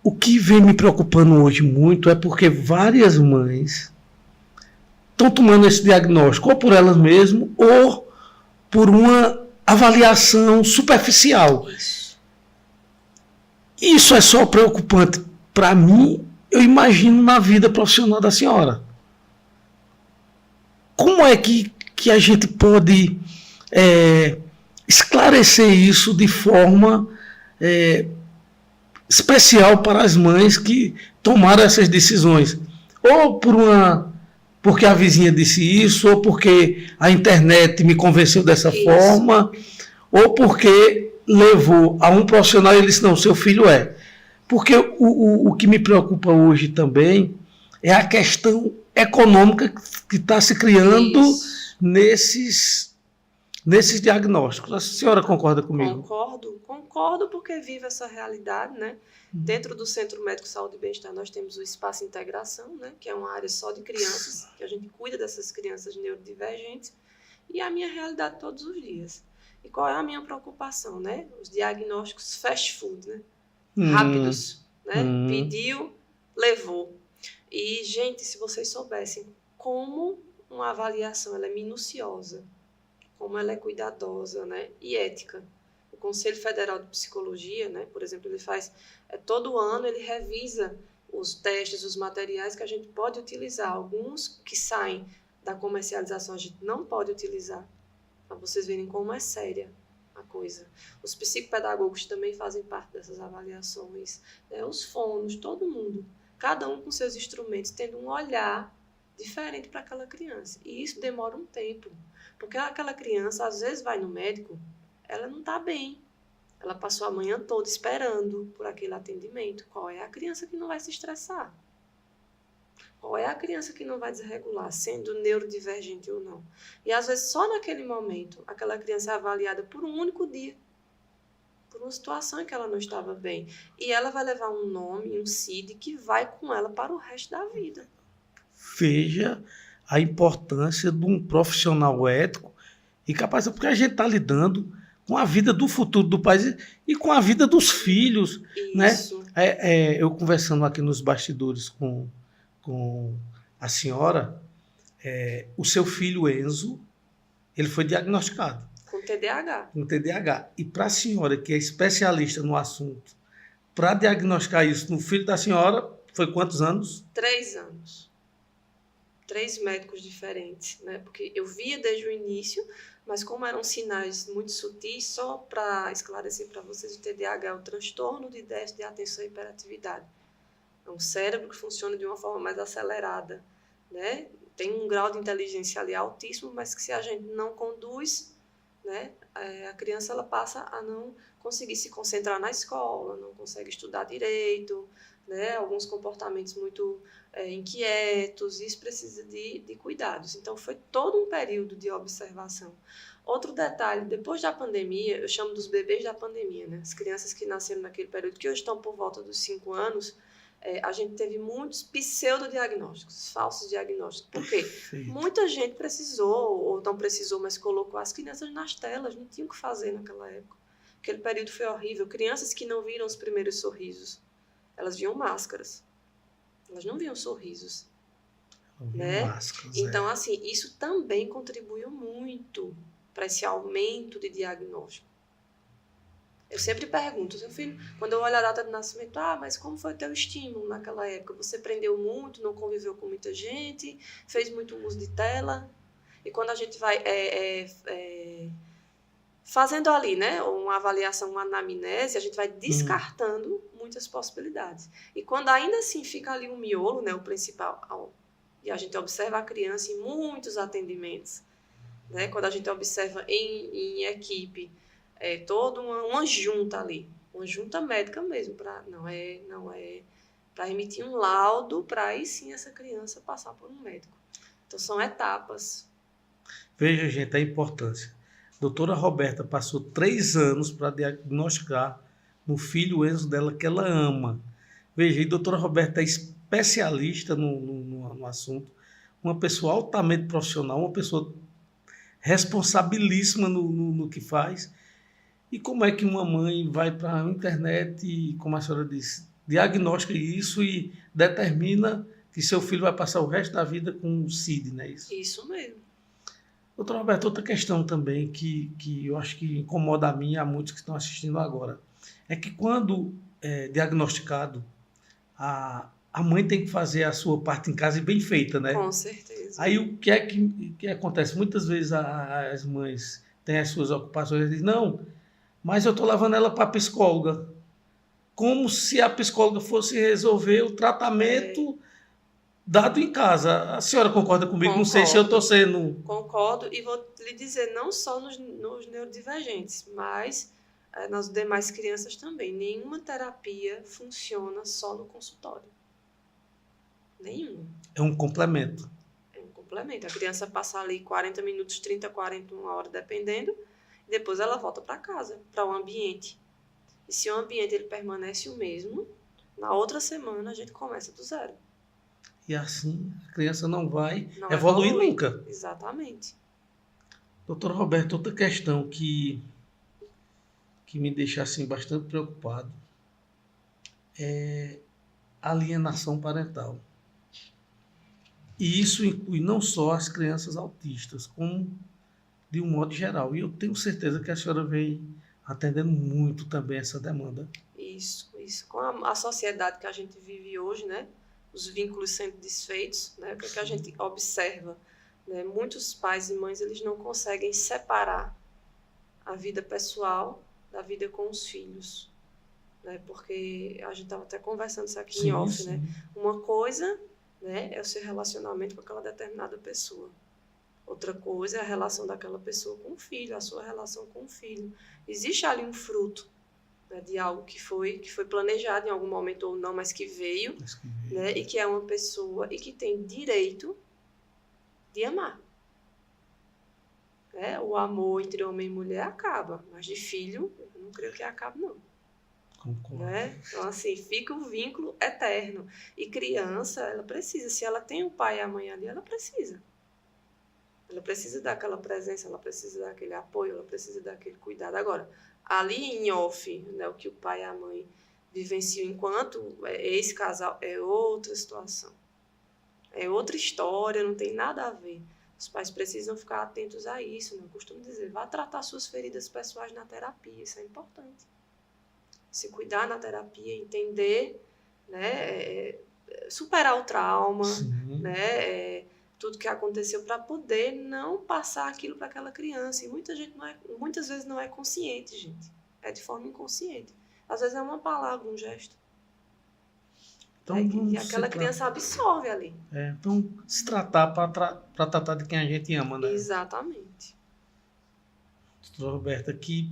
o que vem me preocupando hoje muito é porque várias mães estão tomando esse diagnóstico, ou por elas mesmas, ou por uma avaliação superficial. Isso é só preocupante para mim, eu imagino, na vida profissional da senhora. Como é que a gente pode esclarecer isso de forma especial para as mães que tomaram essas decisões? Ou porque a vizinha disse isso, ou porque a internet me convenceu dessa forma, ou porque levou a um profissional e ele disse, não, seu filho é. Porque o que me preocupa hoje também é a questão econômica que está se criando nesses diagnósticos. A senhora concorda comigo? Concordo porque vive essa realidade, né? Dentro do Centro Médico Saúde e Bem-Estar nós temos o Espaço Integração, né? Que é uma área só de crianças, que a gente cuida dessas crianças neurodivergentes, e é a minha realidade todos os dias. E qual é a minha preocupação, né? Os diagnósticos fast food, né? Rápidos, né? Pediu, levou. E, gente, se vocês soubessem como uma avaliação ela é minuciosa, como ela é cuidadosa, né? E ética. O Conselho Federal de Psicologia, né? Por exemplo, ele faz, todo ano ele revisa os testes, os materiais que a gente pode utilizar. Alguns que saem da comercialização a gente não pode utilizar, para vocês verem como é séria a coisa. Os psicopedagogos também fazem parte dessas avaliações, né? Os fonos, todo mundo, cada um com seus instrumentos, tendo um olhar diferente para aquela criança. E isso demora um tempo, porque aquela criança, às vezes, vai no médico, ela não está bem. Ela passou a manhã toda esperando por aquele atendimento. Qual é a criança que não vai se estressar? Qual é a criança que não vai desregular, sendo neurodivergente ou não? E, às vezes, só naquele momento, aquela criança é avaliada por um único dia, por uma situação em que ela não estava bem. E ela vai levar um nome, um CID, que vai com ela para o resto da vida. Veja a importância de um profissional ético e capaz, porque a gente está lidando com a vida do futuro do país e com a vida dos filhos. Isso. Né? Eu conversando aqui nos bastidores com a senhora, o seu filho Enzo, ele foi diagnosticado. Com TDAH. Com TDAH. E para a senhora, que é especialista no assunto, para diagnosticar isso no filho da senhora, foi quantos anos? 3 anos. 3 médicos diferentes, né? Porque eu via desde o início, mas como eram sinais muito sutis, só para esclarecer para vocês, o TDAH é o transtorno de déficit de atenção e hiperatividade. É um cérebro que funciona de uma forma mais acelerada, né? Tem um grau de inteligência ali altíssimo, mas que se a gente não conduz, né, a criança ela passa a não conseguir se concentrar na escola, não consegue estudar direito, né, alguns comportamentos muito inquietos, isso precisa de cuidados. Então, foi todo um período de observação. Outro detalhe, depois da pandemia, eu chamo dos bebês da pandemia, né, as crianças que nasceram naquele período, que hoje estão por volta dos 5 anos, a gente teve muitos pseudodiagnósticos, falsos diagnósticos. Por quê? Muita gente precisou, ou não precisou, mas colocou as crianças nas telas, não tinha o que fazer naquela época. Aquele período foi horrível. Crianças que não viram os primeiros sorrisos, elas viam máscaras. Elas não viam sorrisos. Né? Máscaras, então, assim, isso também contribuiu muito para esse aumento de diagnóstico. Eu sempre pergunto, seu filho, quando eu olho a data de nascimento, mas como foi o teu estímulo naquela época? Você aprendeu muito, não conviveu com muita gente, fez muito uso de tela? E quando a gente vai fazendo ali, né, uma avaliação, uma anamnese, a gente vai descartando muitas possibilidades. E quando ainda assim fica ali um miolo, né, o principal, e a gente observa a criança em muitos atendimentos, né, quando a gente observa em equipe, toda uma junta ali, uma junta médica mesmo, não é para emitir um laudo, para aí sim essa criança passar por um médico. Então, são etapas. Veja, gente, a importância. A doutora Roberta passou 3 anos para diagnosticar no filho Enzo dela, que ela ama. Veja, e a doutora Roberta é especialista no assunto, uma pessoa altamente profissional, uma pessoa responsabilíssima no que faz. E como é que uma mãe vai para a internet e, como a senhora disse, diagnostica isso e determina que seu filho vai passar o resto da vida com o CID, não é isso? Isso mesmo. Doutor Roberto, outra questão também que eu acho que incomoda a mim e a muitos que estão assistindo agora, é que quando é diagnosticado, a mãe tem que fazer a sua parte em casa e bem feita, né? Com certeza. Aí o que é que acontece? Muitas vezes as mães têm as suas ocupações e dizem, não, mas eu estou levando ela para a psicóloga. Como se a psicóloga fosse resolver o tratamento dado em casa. A senhora concorda comigo? Concordo. Não sei se eu estou sendo... Concordo, e vou lhe dizer, não só nos neurodivergentes, mas nas demais crianças também. Nenhuma terapia funciona só no consultório. Nenhuma. É um complemento. É um complemento. A criança passa ali 40 minutos, 30, 40, 1 hora, dependendo, e depois ela volta para casa, para o ambiente. E se o ambiente ele permanece o mesmo, na outra semana a gente começa do zero. E assim a criança não vai Não evoluir evolui. nunca. Exatamente. Doutor Roberto, outra questão que me deixa assim bastante preocupado é a alienação parental. E isso inclui não só as crianças autistas, como de um modo geral. E eu tenho certeza que a senhora vem atendendo muito também essa demanda. Isso. Com a sociedade que a gente vive hoje, né? Os vínculos sendo desfeitos, né? O que a gente observa, né? Muitos pais e mães, eles não conseguem separar a vida pessoal da vida com os filhos, né? Porque a gente estava até conversando isso aqui em off, né? Uma coisa, né, é o seu relacionamento com aquela determinada pessoa. Outra coisa é a relação daquela pessoa com o filho, a sua relação com o filho. Existe ali um fruto, né, de algo que foi planejado em algum momento ou não, mas que veio, né, e que é uma pessoa e que tem direito de amar. Né? O amor entre homem e mulher acaba, mas de filho, eu não creio que acabe, não. Né? Então, assim, fica o vínculo eterno. E criança, ela precisa, se ela tem o pai e a mãe ali, ela precisa. Ela precisa daquela presença, ela precisa daquele apoio, ela precisa daquele cuidado. Agora, ali em off, né, o que o pai e a mãe vivenciam enquanto esse casal é outra situação. É outra história, não tem nada a ver. Os pais precisam ficar atentos a isso, né? Eu costumo dizer, vá tratar suas feridas pessoais na terapia, isso é importante. Se cuidar na terapia, entender, né, superar o trauma, né, tudo que aconteceu para poder não passar aquilo para aquela criança. E muitas vezes não é consciente, gente. É de forma inconsciente. Às vezes é uma palavra, um gesto. Então, e aquela criança absorve ali. Então, se tratar para tratar de quem a gente ama, né? Exatamente. Doutora Roberta, que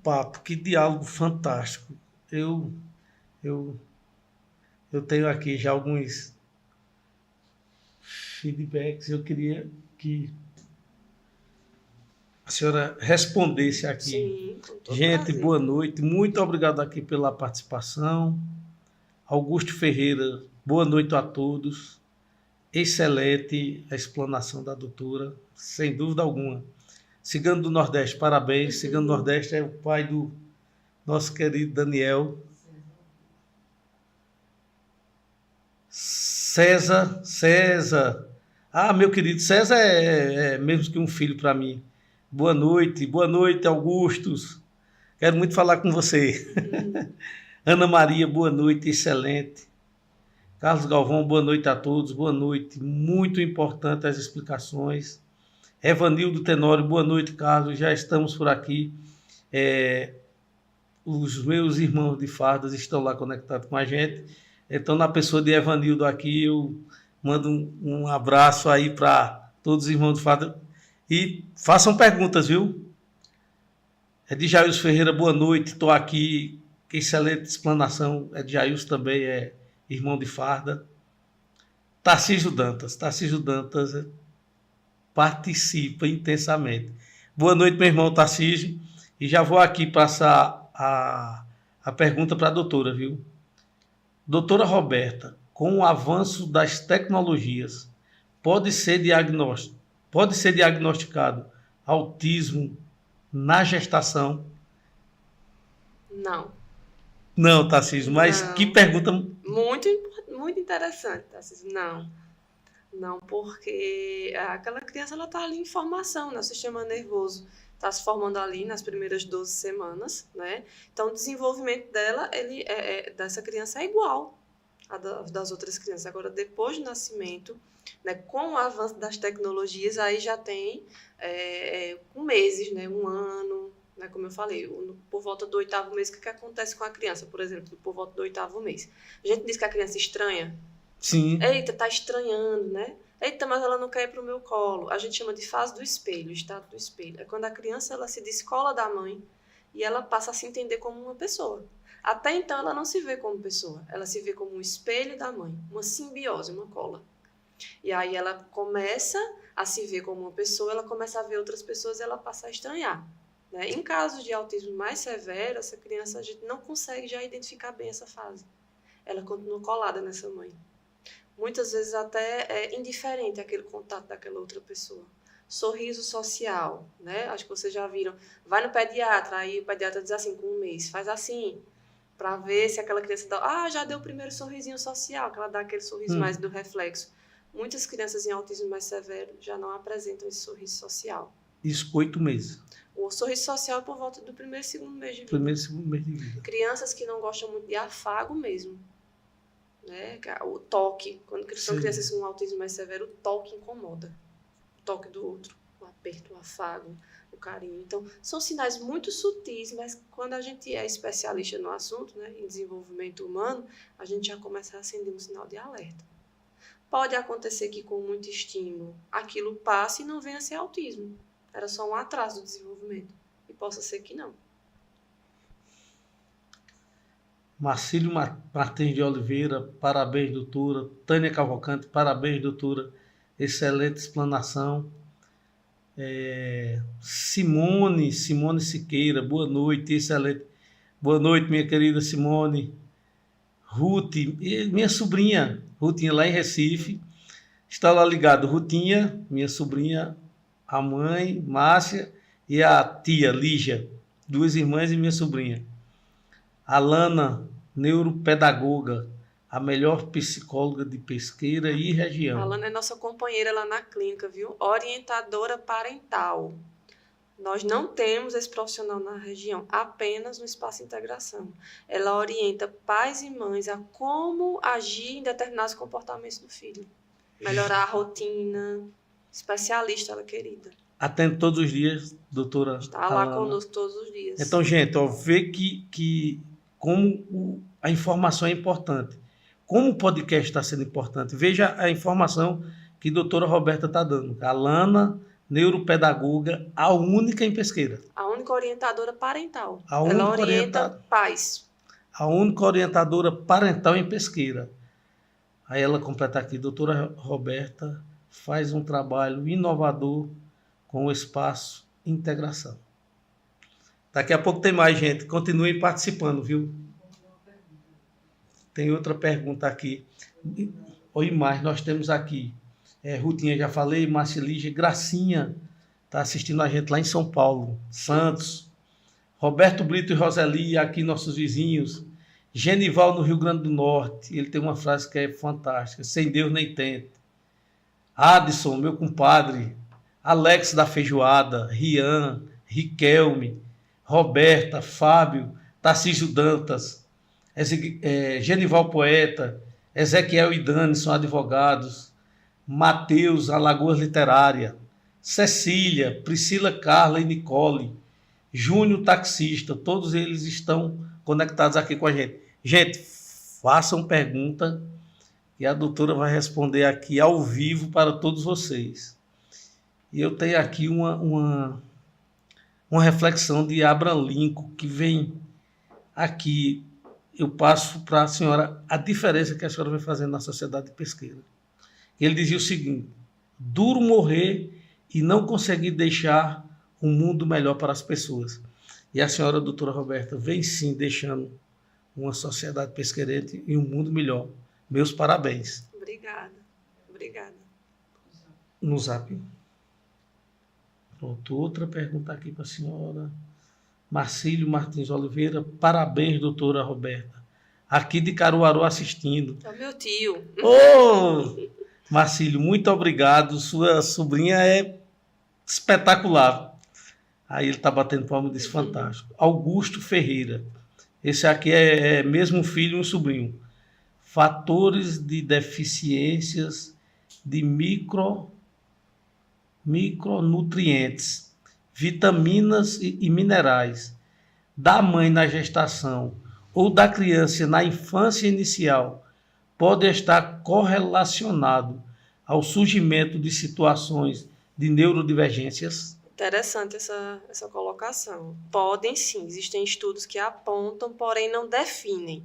papo, que diálogo fantástico. Eu tenho aqui já alguns feedbacks. Eu queria que a senhora respondesse aqui. Sim, com todo gente, prazer. Boa noite. Muito obrigado aqui pela participação. Augusto Ferreira, boa noite a todos. Excelente a explanação da doutora, sem dúvida alguma. Cigano do Nordeste, parabéns. Cigano do Nordeste é o pai do nosso querido Daniel. César. Ah, meu querido, César é mesmo que um filho para mim. Boa noite, Augustus. Quero muito falar com você. Ana Maria, boa noite, excelente. Carlos Galvão, boa noite a todos, boa noite. Muito importante as explicações. Evanildo Tenório, boa noite, Carlos. Já estamos por aqui. Os meus irmãos de fardas estão lá conectados com a gente. Então, na pessoa de Evanildo aqui, eu mando um abraço aí para todos os irmãos de fardas. E façam perguntas, viu? De Jair Ferreira, boa noite. Estou aqui excelente explanação. Jailson também é irmão de farda. Tarcísio Dantas participa intensamente. Boa noite, meu irmão Tarcísio. E já vou aqui passar a pergunta para a doutora, viu? Doutora Roberta, com o avanço das tecnologias, pode ser diagnosticado autismo na gestação? Não. Não, Tarcísio, mas Não. que pergunta... Muito interessante, Tarcísio. Não, porque aquela criança está ali em formação, né? O sistema nervoso está se formando ali nas primeiras 12 semanas, né? Então, o desenvolvimento dela, dessa criança é igual das outras crianças. Agora, depois do nascimento, né, com o avanço das tecnologias, aí já tem com meses, né? 1 ano, né, como eu falei, por volta do 8º mês, o que acontece com a criança, por exemplo, por volta do 8º mês? A gente diz que a criança estranha. Sim. Eita, tá estranhando, né? Eita, mas ela não quer ir pro meu colo. A gente chama de fase do espelho, estado do espelho. É quando a criança ela se descola da mãe e ela passa a se entender como uma pessoa. Até então ela não se vê como pessoa, ela se vê como um espelho da mãe, uma simbiose, uma cola. E aí ela começa a se ver como uma pessoa, ela começa a ver outras pessoas e ela passa a estranhar. Né? Em casos de autismo mais severo, essa criança a gente não consegue já identificar bem essa fase. Ela continua colada nessa mãe. Muitas vezes até é indiferente aquele contato daquela outra pessoa. Sorriso social, né? Acho que vocês já viram. Vai no pediatra, aí o pediatra diz assim, com 1 mês, faz assim, para ver se aquela criança já deu o primeiro sorrisinho social, que ela dá aquele sorriso mais do reflexo. Muitas crianças em autismo mais severo já não apresentam esse sorriso social. Isso, 8 meses. O sorriso social é por volta do 1º e 2º mês de vida. 1º e 2º mês de vida. Crianças que não gostam muito de afago mesmo. Né? O toque, quando são crianças com autismo mais severo, o toque incomoda. O toque do outro, o aperto, o afago, o carinho. Então, são sinais muito sutis, mas quando a gente é especialista no assunto, né, em desenvolvimento humano, a gente já começa a acender um sinal de alerta. Pode acontecer que com muito estímulo aquilo passe e não venha a ser autismo. Era só um atraso do desenvolvimento. E possa ser que não. Marcílio Martins de Oliveira, parabéns, doutora. Tânia Cavalcante, parabéns, doutora. Excelente explanação. Simone Siqueira, boa noite, excelente. Boa noite, minha querida Simone. Ruth, minha sobrinha, Rutinha, lá em Recife, está lá ligado. Rutinha, minha sobrinha, a mãe, Márcia, e a tia, Lígia, 2 irmãs e minha sobrinha. Alana, neuropedagoga, a melhor psicóloga de Pesqueira e região. A Alana é nossa companheira lá na clínica, viu? Orientadora parental. Nós não temos esse profissional na região, apenas no Espaço Integração. Ela orienta pais e mães a como agir em determinados comportamentos do filho. Melhorar a rotina. Especialista, ela querida. Atende todos os dias, doutora Está lá Alana. Conosco todos os dias. Então, gente, vê que como a informação é importante. Como o podcast está sendo importante. Veja a informação que a doutora Roberta está dando. A Alana, neuropedagoga, a única em Pesqueira. A única orientadora parental. Ela orienta pais. A única orientadora parental em Pesqueira. Aí ela completa aqui, doutora Roberta faz um trabalho inovador com o Espaço Integração. Daqui a pouco tem mais, gente. Continuem participando, viu? Tem outra pergunta aqui. Oi, mais, nós temos aqui. Rutinha, já falei, Márcia Lígia, Gracinha, está assistindo a gente lá em São Paulo. Santos. Roberto Brito e Roseli, aqui nossos vizinhos. Genival, no Rio Grande do Norte. Ele tem uma frase que é fantástica. Sem Deus nem tente. Adson, meu compadre. Alex da Feijoada. Rian, Riquelme. Roberta, Fábio, Tarcísio Dantas, Genival Poeta, Ezequiel e Dani são advogados, Matheus, Alagoas Literária, Cecília, Priscila, Carla e Nicole, Júnior Taxista, todos eles estão conectados aqui com a gente. Gente, façam pergunta e a doutora vai responder aqui ao vivo para todos vocês. E eu tenho aqui uma reflexão de Abraham Lincoln, que vem aqui eu passo para a senhora a diferença que a senhora vem fazendo na sociedade pesqueira. Ele dizia o seguinte: duro morrer e não conseguir deixar um mundo melhor para as pessoas. E a senhora, doutora Roberta, vem sim deixando uma sociedade pesqueirente e um mundo melhor. Meus parabéns. Obrigada. Obrigada. No Zap. Pronto, outra pergunta aqui para a senhora. Marcílio Martins Oliveira, parabéns, doutora Roberta. Aqui de Caruaru assistindo. É o meu tio. Ô, Marcílio, muito obrigado. Sua sobrinha é espetacular. Aí ele está batendo palma e disse, fantástico. Augusto Ferreira. Esse aqui é mesmo um filho e um sobrinho. Fatores de deficiências de micronutrientes, vitaminas e minerais da mãe na gestação ou da criança na infância inicial pode estar correlacionado ao surgimento de situações de neurodivergências? Interessante essa colocação. Podem sim, existem estudos que apontam, porém não definem.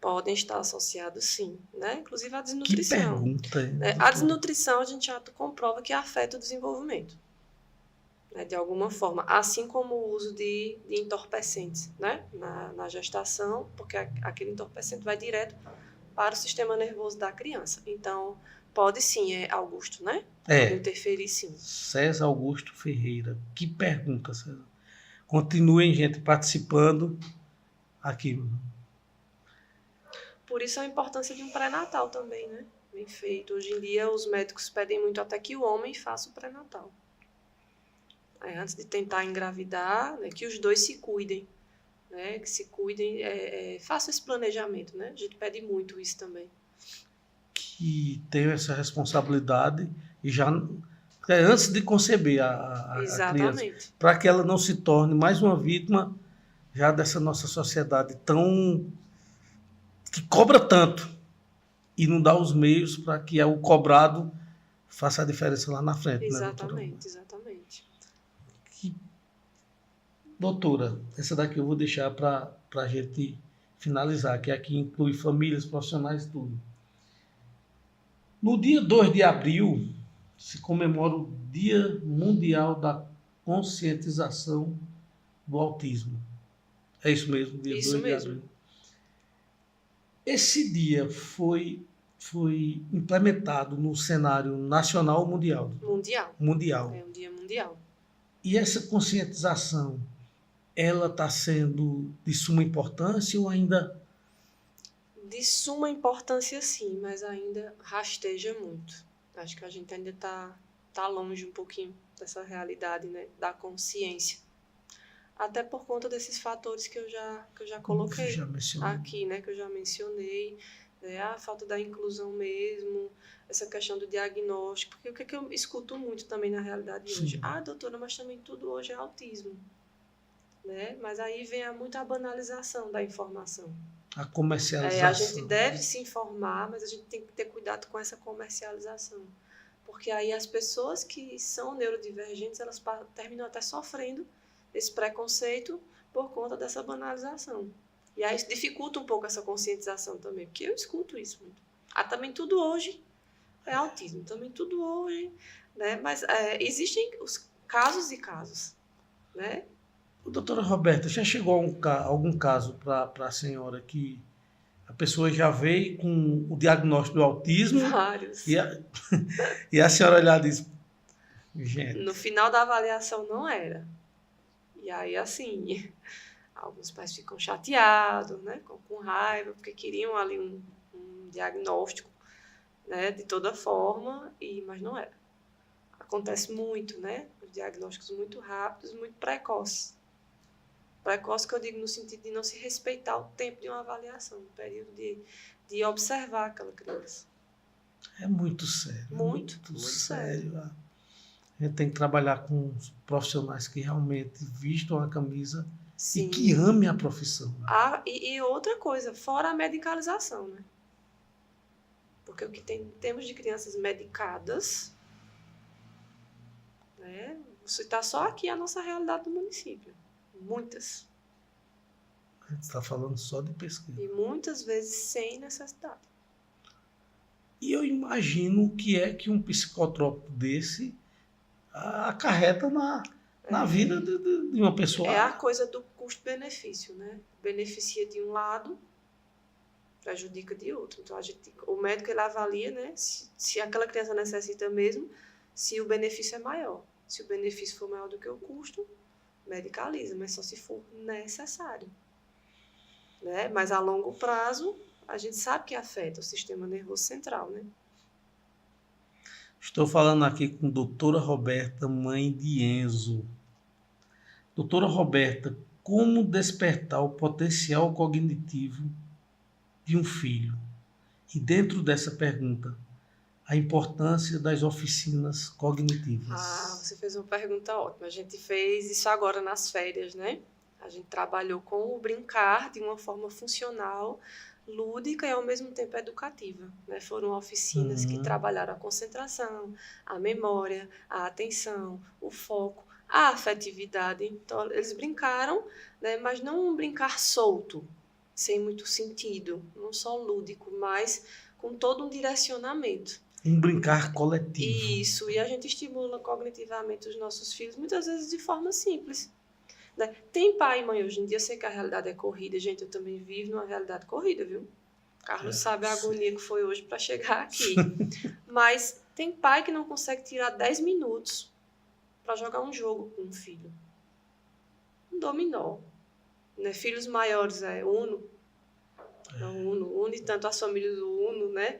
Podem estar associados sim, né? Inclusive a desnutrição. Que pergunta, né? A desnutrição a gente já comprova que afeta o desenvolvimento, né? De alguma forma, assim como o uso de entorpecentes, né? Na gestação, porque aquele entorpecente vai direto para o sistema nervoso da criança. Então, pode sim, Augusto, né? Pode interferir sim. César Augusto Ferreira. Que pergunta, César. Continuem, gente, participando aqui. Por isso a importância de um pré-natal também, né? Bem feito. Hoje em dia, os médicos pedem muito até que o homem faça o pré-natal. Antes de tentar engravidar, né, que os dois se cuidem. Né? Que se cuidem, façam esse planejamento, né? A gente pede muito isso também. Que tenham essa responsabilidade e já antes de conceber a criança, para que ela não se torne mais uma vítima já dessa nossa sociedade que cobra tanto e não dá os meios para que o cobrado faça a diferença lá na frente. Exatamente, né, exatamente. Doutora, essa daqui eu vou deixar para a gente finalizar, que aqui inclui famílias, profissionais, tudo. No dia 2 de abril, se comemora o Dia Mundial da Conscientização do Autismo. É isso mesmo, dia 2 de abril. Esse dia foi implementado no cenário nacional ou mundial? Mundial. É um dia mundial. E essa conscientização, ela está sendo de suma importância ou ainda... De suma importância, sim, mas ainda rasteja muito. Acho que a gente ainda está longe um pouquinho dessa realidade, né, da consciência. Até por conta desses fatores que eu já coloquei aqui, né, que eu já mencionei, né, a falta da inclusão mesmo, essa questão do diagnóstico, porque o que eu escuto muito também na realidade hoje? Doutora, mas também tudo hoje é autismo. Né? Mas aí vem muita banalização da informação. A comercialização. A gente deve se informar, mas a gente tem que ter cuidado com essa comercialização. Porque aí as pessoas que são neurodivergentes, elas terminam até sofrendo esse preconceito por conta dessa banalização. E aí isso dificulta um pouco essa conscientização também, porque eu escuto isso muito. Também tudo hoje é autismo, também tudo hoje, né? Mas existem os casos e casos, né? Doutora Roberta, já chegou algum caso para a senhora que a pessoa já veio com o diagnóstico do autismo? Vários. E a senhora olhar e diz, gente... No final da avaliação não era. E aí, assim, alguns pais ficam chateados, né, com raiva, porque queriam ali um diagnóstico, né, de toda forma, mas não era. Acontece muito, né, os diagnósticos muito rápidos, muito precoces. Precoce que eu digo no sentido de não se respeitar o tempo de uma avaliação, o período de observar aquela criança. É muito sério. Muito sério. A gente tem que trabalhar com profissionais que realmente vistam a camisa. Sim. E que amem a profissão. E outra coisa, fora a medicalização, né? Porque o que temos de crianças medicadas, né? Vou citar só aqui a nossa realidade do município. Muitas. A gente está falando só de pesquisa. E muitas vezes sem necessidade. E eu imagino o que é que um psicotrópico desse acarreta na vida de uma pessoa. É a coisa do custo-benefício, né? Beneficia de um lado, prejudica de outro. Então, o médico ele avalia, né, se aquela criança necessita mesmo, se o benefício é maior. Se o benefício for maior do que o custo, medicaliza, mas só se for necessário. Né? Mas a longo prazo, a gente sabe que afeta o sistema nervoso central, né? Estou falando aqui com a doutora Roberta, mãe de Enzo. Doutora Roberta, como despertar o potencial cognitivo de um filho? E dentro dessa pergunta, a importância das oficinas cognitivas. Você fez uma pergunta ótima. A gente fez isso agora nas férias, né? A gente trabalhou com o brincar de uma forma funcional, lúdica e ao mesmo tempo educativa. Né? Foram oficinas que trabalharam a concentração, a memória, a atenção, o foco, a afetividade. Então, eles brincaram, né? Mas não um brincar solto, sem muito sentido, não só lúdico, mas com todo um direcionamento. Um brincar coletivo. Isso, e a gente estimula cognitivamente os nossos filhos, muitas vezes de forma simples. Né? Tem pai e mãe hoje em dia, eu sei que a realidade é corrida, gente, eu também vivo numa realidade corrida, viu? Carlos sabe a agonia que foi hoje para chegar aqui. Mas tem pai que não consegue tirar 10 minutos para jogar um jogo com um filho. Um dominó. Né? Filhos maiores, Uno. Une tanto as famílias do Uno, né?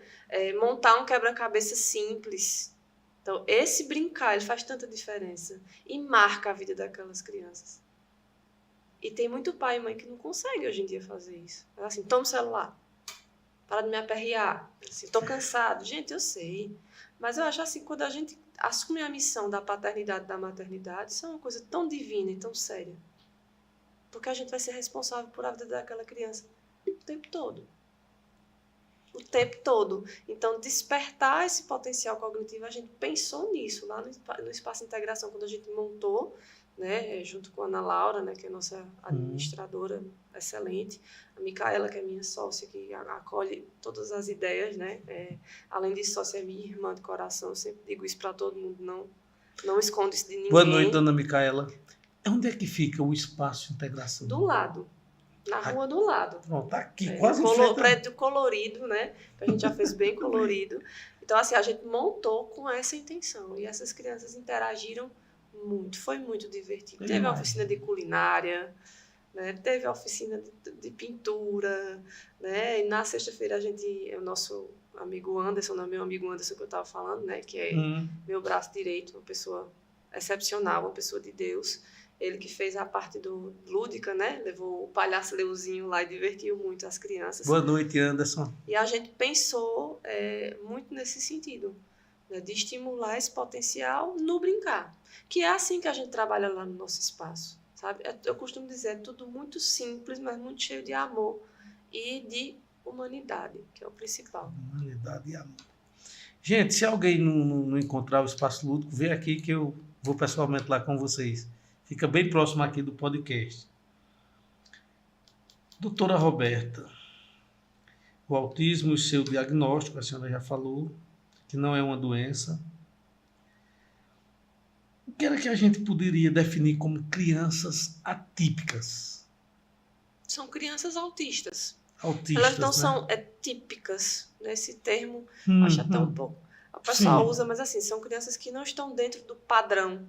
Montar um quebra-cabeça simples. Então, esse brincar, ele faz tanta diferença. E marca a vida daquelas crianças. E tem muito pai e mãe que não consegue hoje em dia fazer isso. Assim, toma o celular. Para de me aperrear. Assim, tô cansado. Gente, eu sei. Mas eu acho assim, quando a gente assume a missão da paternidade e da maternidade, isso é uma coisa tão divina e tão séria. Porque a gente vai ser responsável por a vida daquela criança o tempo todo. O tempo todo. Então, despertar esse potencial cognitivo, a gente pensou nisso lá no Espaço de Integração, quando a gente montou, né, junto com a Ana Laura, né, que é nossa administradora excelente, a Micaela, que é minha sócia, que acolhe todas as ideias, né, além de sócia, é minha irmã de coração, eu sempre digo isso para todo mundo, não escondo isso de ninguém. Boa noite, dona Micaela. Onde é que fica o Espaço de Integração? Do lado. Na rua do lado. Pronto, tá aqui, quase prédio colorido, né? A gente já fez bem colorido. Então, assim, a gente montou com essa intenção. E essas crianças interagiram muito. Foi muito divertido. Teve a oficina de culinária, né? Teve a oficina de pintura, né? E na sexta-feira o nosso amigo Anderson, meu amigo Anderson que eu estava falando, né? Que é meu braço direito, uma pessoa excepcional, uma pessoa de Deus. Ele que fez a parte do lúdica, né? Levou o palhaço Leuzinho lá e divertiu muito as crianças. Boa noite, Anderson. E a gente pensou muito nesse sentido, né? De estimular esse potencial no brincar. Que é assim que a gente trabalha lá no nosso espaço, sabe? Eu costumo dizer, é tudo muito simples, mas muito cheio de amor e de humanidade, que é o principal. Humanidade e amor. Gente, se alguém não encontrar o Espaço Lúdico, vem aqui que eu vou pessoalmente lá com vocês. Fica bem próximo aqui do podcast. Doutora Roberta, o autismo e o seu diagnóstico, a senhora já falou, que não é uma doença. O que era que a gente poderia definir como crianças atípicas? São crianças autistas. Autistas, elas não, né? são típicas, né? Esse termo, acho até um pouco. O pessoal usa, mas assim, são crianças que não estão dentro do padrão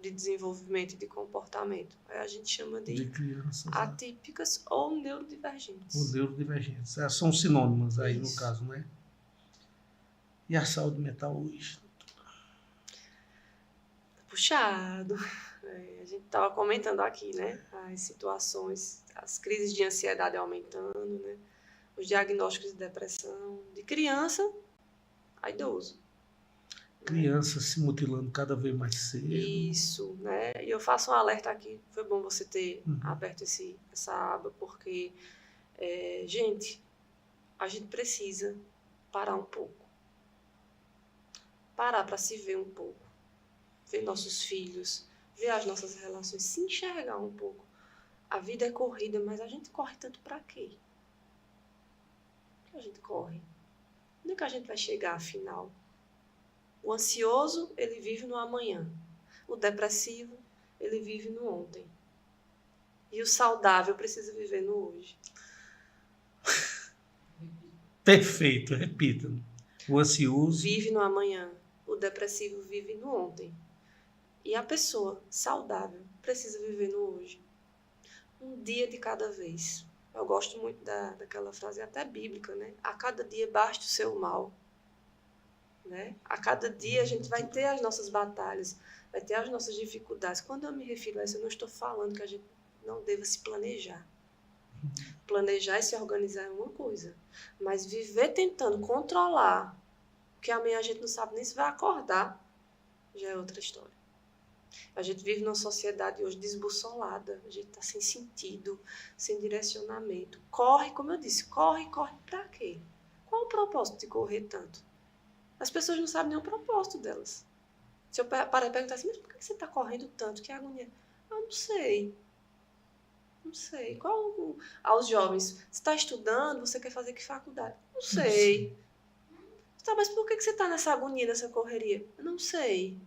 de desenvolvimento e de comportamento. Aí a gente chama de crianças atípicas ou neurodivergentes. Ou neurodivergentes. São sinônimas aí no caso, né? E a saúde mental hoje? Puxado. A gente estava comentando aqui, né? As situações, as crises de ansiedade aumentando, né? Os diagnósticos de depressão de criança a idoso. Criança se mutilando cada vez mais cedo. Isso, né? E eu faço um alerta aqui. Foi bom você ter aberto essa aba, porque, gente, a gente precisa parar um pouco. Parar para se ver um pouco. Ver nossos filhos, ver as nossas relações, se enxergar um pouco. A vida é corrida, mas a gente corre tanto para quê? Por que a gente corre? Onde é que a gente vai chegar, afinal? O ansioso, ele vive no amanhã. O depressivo, ele vive no ontem. E o saudável precisa viver no hoje. Perfeito, repita. O ansioso vive no amanhã. O depressivo vive no ontem. E a pessoa saudável precisa viver no hoje. Um dia de cada vez. Eu gosto muito daquela frase até bíblica, né? A cada dia basta o seu mal. Né? A cada dia a gente vai ter as nossas batalhas, vai ter as nossas dificuldades. Quando eu me refiro a isso, eu não estou falando que a gente não deva se planejar. Planejar e se organizar é uma coisa. Mas viver tentando controlar, porque amanhã a gente não sabe nem se vai acordar, já é outra história. A gente vive numa sociedade hoje desbussolada, a gente está sem sentido, sem direcionamento. Corre, como eu disse, corre para quê? Qual o propósito de correr tanto? As pessoas não sabem nem o propósito delas. Se eu parar e perguntar assim, mas por que você está correndo tanto? Que agonia. Eu não sei. Não sei. Aos jovens, você está estudando, você quer fazer que faculdade? Não sei. Tá, mas por que você está nessa agonia, nessa correria? Eu não sei.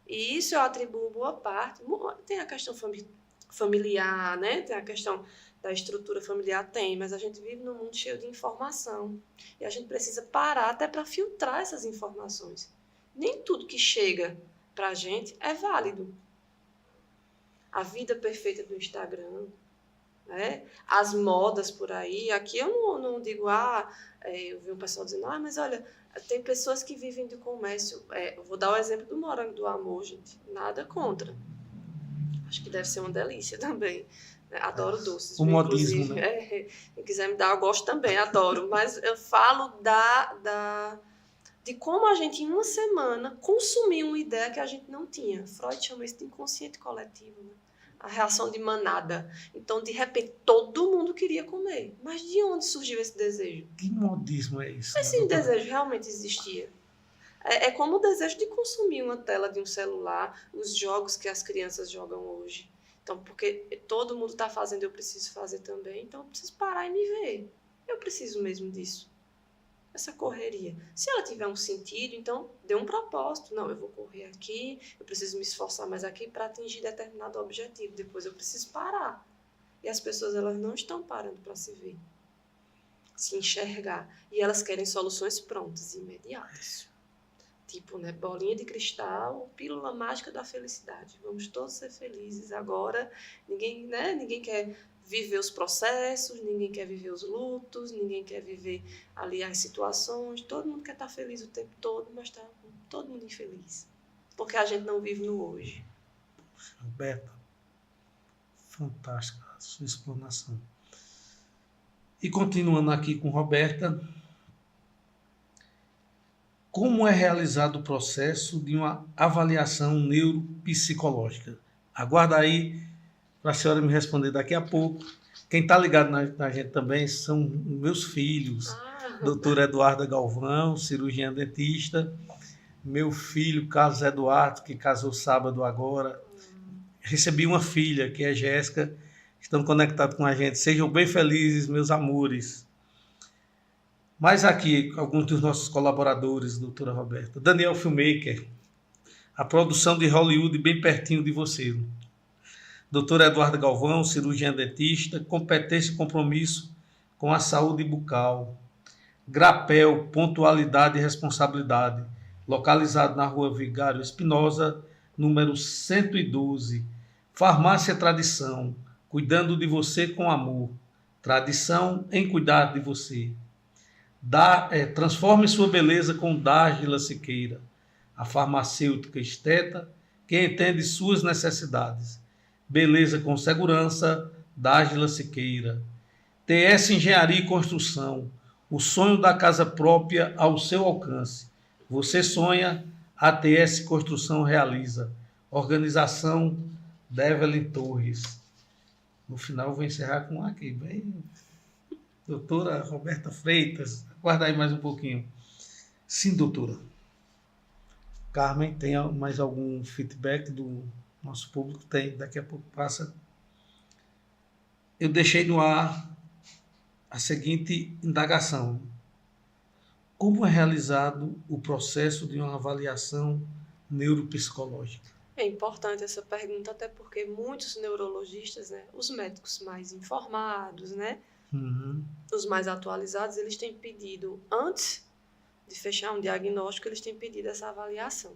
E isso eu atribuo boa parte. Tem a questão familiar, né? Tem a questão da estrutura familiar, mas a gente vive num mundo cheio de informação. E a gente precisa parar até para filtrar essas informações. Nem tudo que chega para a gente é válido. A vida perfeita do Instagram, né? As modas por aí. Aqui eu não digo, eu vi um pessoal dizendo, mas olha, tem pessoas que vivem de comércio. Eu vou dar o exemplo do morango do amor, gente. Nada contra. Acho que deve ser uma delícia também. Adoro doces. O modismo, inclusive. Né? Se quiser me dar, eu gosto também, adoro. Mas eu falo de como a gente, em uma semana, consumiu uma ideia que a gente não tinha. Freud chama isso de inconsciente coletivo, né? A reação de manada. Então, de repente, todo mundo queria comer. Mas de onde surgiu esse desejo? Que modismo é isso? Esse desejo realmente existia. É como o desejo de consumir uma tela de um celular, os jogos que as crianças jogam hoje. Então, porque todo mundo está fazendo, eu preciso fazer também. Então, eu preciso parar e me ver. Eu preciso mesmo disso. Essa correria. Se ela tiver um sentido, então dê um propósito. Não, eu vou correr aqui, eu preciso me esforçar mais aqui para atingir determinado objetivo. Depois eu preciso parar. E as pessoas, elas não estão parando para se ver, se enxergar. E elas querem soluções prontas, imediatas. Tipo, né, bolinha de cristal, pílula mágica da felicidade. Vamos todos ser felizes agora. Ninguém quer viver os processos, ninguém quer viver os lutos, ninguém quer viver ali as situações. Todo mundo quer estar feliz o tempo todo, mas está todo mundo infeliz. Porque a gente não vive no hoje. Roberta, fantástica a sua explanação. E continuando aqui com Roberta, como é realizado o processo de uma avaliação neuropsicológica? Aguarda aí para a senhora me responder daqui a pouco. Quem está ligado na gente também são meus filhos. Doutora Eduarda Galvão, cirurgiã dentista. Meu filho, Carlos Eduardo, que casou sábado agora. Recebi uma filha, que é Jéssica. Estão conectados com a gente. Sejam bem felizes, meus amores. Mas aqui, alguns dos nossos colaboradores, doutora Roberta. Daniel Filmmaker. A produção de Hollywood bem pertinho de você. Doutor Eduardo Galvão, cirurgião dentista, competência e compromisso com a saúde bucal. Grapel, pontualidade e responsabilidade, localizado na rua Vigário Espinosa, número 112. Farmácia Tradição, cuidando de você com amor. Tradição em cuidar de você. Transforme sua beleza com Dágila Siqueira, a farmacêutica esteta que entende suas necessidades. Beleza com segurança, Dágila Siqueira. TS Engenharia e Construção, o sonho da casa própria ao seu alcance. Você sonha, a TS Construção realiza. Organização Develin Torres. No final eu vou encerrar com aqui, bem, doutora Roberta Freitas. Aguarda aí mais um pouquinho. Sim, doutora. Carmen, tem mais algum feedback do nosso público? Tem, daqui a pouco passa. eu deixei no ar a seguinte indagação: como é realizado o processo de uma avaliação neuropsicológica? É importante essa pergunta, até porque muitos neurologistas, né, os médicos mais informados, né, Uhum. os mais atualizados, eles têm pedido, antes de fechar um diagnóstico, eles têm pedido essa avaliação.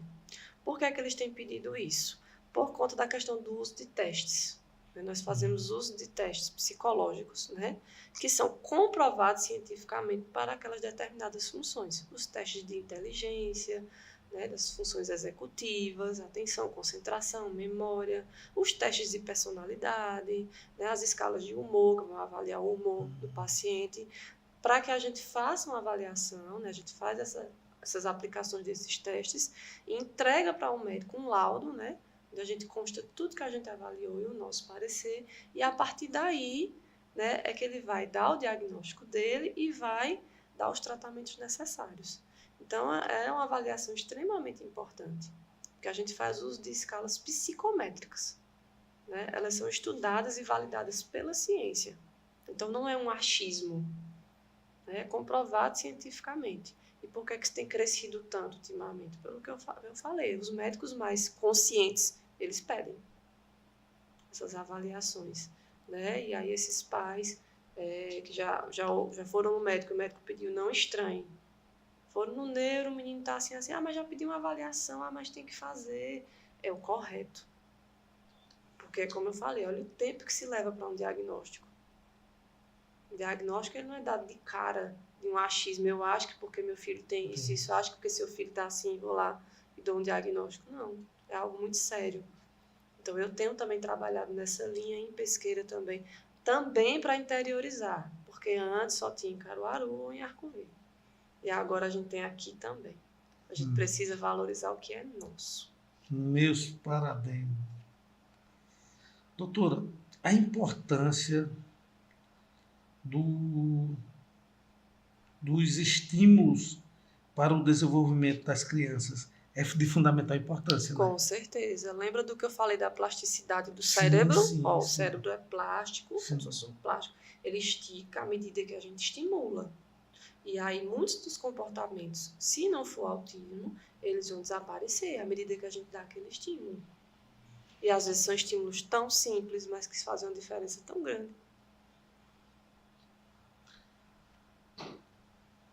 Por que é que eles têm pedido isso? Por conta da questão do uso de testes. Nós fazemos uso de testes psicológicos, né, que são comprovados cientificamente para aquelas determinadas funções. Os testes de inteligência, né, das funções executivas, atenção, concentração, memória, os testes de personalidade, né, as escalas de humor, que vão avaliar o humor do paciente, para que a gente faça uma avaliação, né, a gente faz essas aplicações desses testes e entrega para o médico um laudo, né, onde a gente consta tudo que a gente avaliou e o nosso parecer, e a partir daí, né, é que ele vai dar o diagnóstico dele e vai dar os tratamentos necessários. Então, é uma avaliação extremamente importante, porque a gente faz uso de escalas psicométricas, né? Elas são estudadas e validadas pela ciência. Então, não é um achismo, né? É comprovado cientificamente. E por que isso tem crescido tanto ultimamente? Pelo que eu falei, os médicos mais conscientes, eles pedem essas avaliações, né? E aí esses pais que já foram no médico, o médico pediu, não estranhem. Foram no neuro, o menino está assim, mas já pedi uma avaliação, mas tem que fazer. É o correto. Porque, como eu falei, olha o tempo que se leva para um diagnóstico. O diagnóstico ele não é dado de cara, de um achismo. Eu acho que porque meu filho tem isso, eu acho que porque seu filho está assim, vou lá e dou um diagnóstico. Não, é algo muito sério. Então, eu tenho também trabalhado nessa linha em Pesqueira também para interiorizar, porque antes só tinha em Caruaru ou em Arco-Verde. E agora a gente tem aqui também. A gente precisa valorizar o que é nosso. Meus parabéns. Doutora, a importância dos estímulos para o desenvolvimento das crianças é de fundamental importância, Com né? certeza. Lembra do que eu falei da plasticidade do cérebro? Sim, o sim. cérebro é plástico, como se fosse um plástico. Ele estica à medida que a gente estimula. E aí, muitos dos comportamentos, se não for autismo, eles vão desaparecer à medida que a gente dá aquele estímulo. E às vezes são estímulos tão simples, mas que fazem uma diferença tão grande.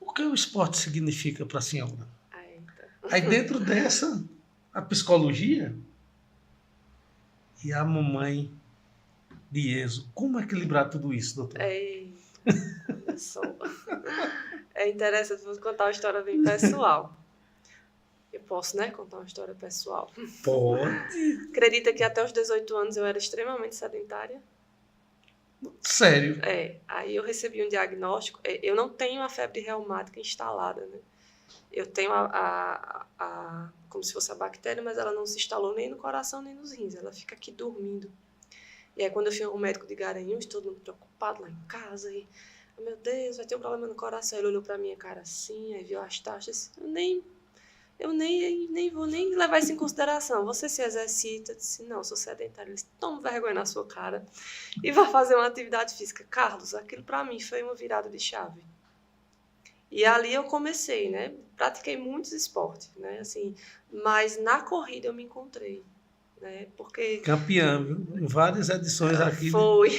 O que o esporte significa para a senhora? Eita. Aí dentro dessa, a psicologia e a mamãe de Enzo. Como equilibrar tudo isso, doutor? Eita, olha só. É interessante, vou contar uma história bem pessoal. Eu posso, né, contar uma história pessoal? Pode. Acredita que até os 18 anos eu era extremamente sedentária? Sério? Aí eu recebi um diagnóstico. Eu não tenho a febre reumática instalada, né? Eu tenho como se fosse a bactéria, mas ela não se instalou nem no coração nem nos rins. Ela fica aqui dormindo. E aí quando eu fui ao médico de Garanhuns, todo mundo preocupado lá em casa, e meu Deus, vai ter um problema no coração. Ele olhou pra minha cara assim, aí viu as taxas. Eu nem vou nem levar isso em consideração. Você se exercita? Eu disse, não, eu sou sedentário. Ele disse, toma vergonha na sua cara e vai fazer uma atividade física. Carlos, aquilo para mim foi uma virada de chave. E ali eu comecei, né? Pratiquei muitos esportes, né? Assim, mas na corrida eu me encontrei, né? Porque Campeã, viu? Em várias edições aqui. foi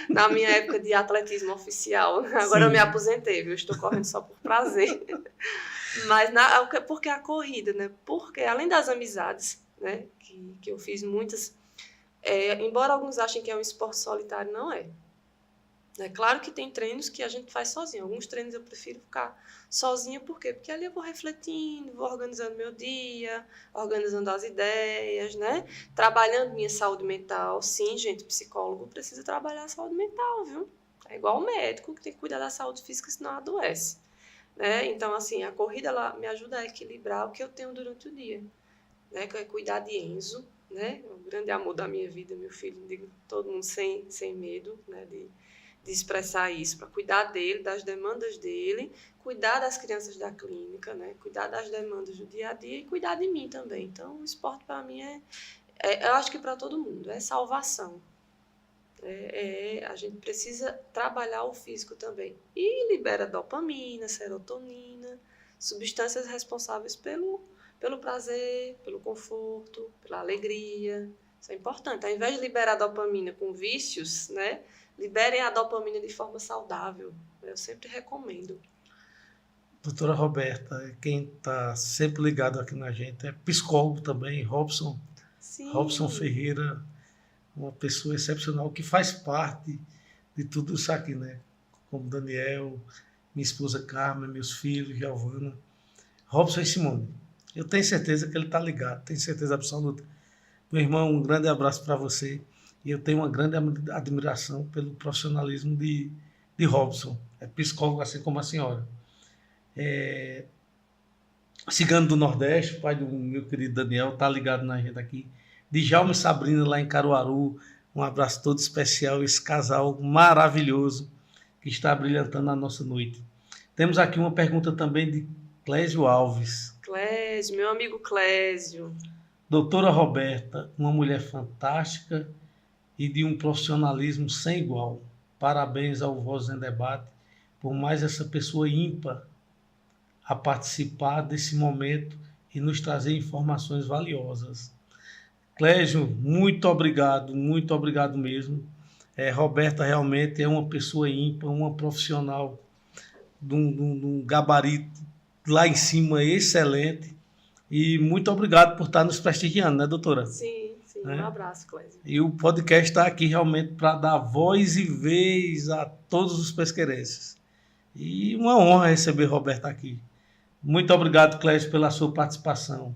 na minha época de atletismo oficial. Agora Sim. eu me aposentei, viu? Estou correndo só por prazer. Mas porque a corrida, né? Porque além das amizades, né? Que eu fiz muitas, embora alguns achem que é um esporte solitário, não é. É claro que tem treinos que a gente faz sozinho. Alguns treinos eu prefiro ficar sozinha, por quê? Porque ali eu vou refletindo, vou organizando meu dia, organizando as ideias, né? Trabalhando minha saúde mental. Sim, gente, psicólogo precisa trabalhar a saúde mental, viu? É igual o médico que tem que cuidar da saúde física, senão adoece. Né? Então, assim, a corrida ela me ajuda a equilibrar o que eu tenho durante o dia, né? Que é cuidar de Enzo, né? O grande amor da minha vida, meu filho, digo todo mundo sem medo, né? De expressar isso, para cuidar dele, das demandas dele, cuidar das crianças da clínica, né? Cuidar das demandas do dia a dia e cuidar de mim também. Então, o esporte para mim eu acho que para todo mundo, é salvação. A gente precisa trabalhar o físico também. E libera dopamina, serotonina, substâncias responsáveis pelo prazer, pelo conforto, pela alegria. Isso é importante. Ao invés de liberar dopamina com vícios, né, liberem a dopamina de forma saudável. Eu sempre recomendo. Doutora Roberta, quem está sempre ligado aqui na gente é psicólogo também, Robson Sim. Ferreira, uma pessoa excepcional que faz parte de tudo isso aqui, né? Como Daniel, minha esposa Carmen, meus filhos, Giovana, Robson e Simone. Eu tenho certeza que ele está ligado, tenho certeza absoluta. Meu irmão, um grande abraço para você. E eu tenho uma grande admiração pelo profissionalismo de Robson. É psicólogo assim como a senhora. Cigano do Nordeste, pai do meu querido Daniel, está ligado na gente aqui. Djalma e Sabrina, lá em Caruaru. Um abraço todo especial. Esse casal maravilhoso que está brilhantando a nossa noite. Temos aqui uma pergunta também de Clésio Alves. Clésio, meu amigo Clésio. Doutora Roberta, uma mulher fantástica e de um profissionalismo sem igual. Parabéns ao Voz em Debate por mais essa pessoa ímpar a participar desse momento e nos trazer informações valiosas. Clésio, muito obrigado mesmo. Roberta realmente é uma pessoa ímpar, uma profissional de um gabarito lá em cima excelente. E muito obrigado por estar nos prestigiando, né, doutora? Sim, um abraço, Clésio. E o podcast está aqui realmente para dar voz e vez a todos os pesqueirenses. E uma honra receber Roberta aqui. Muito obrigado, Clésio, pela sua participação.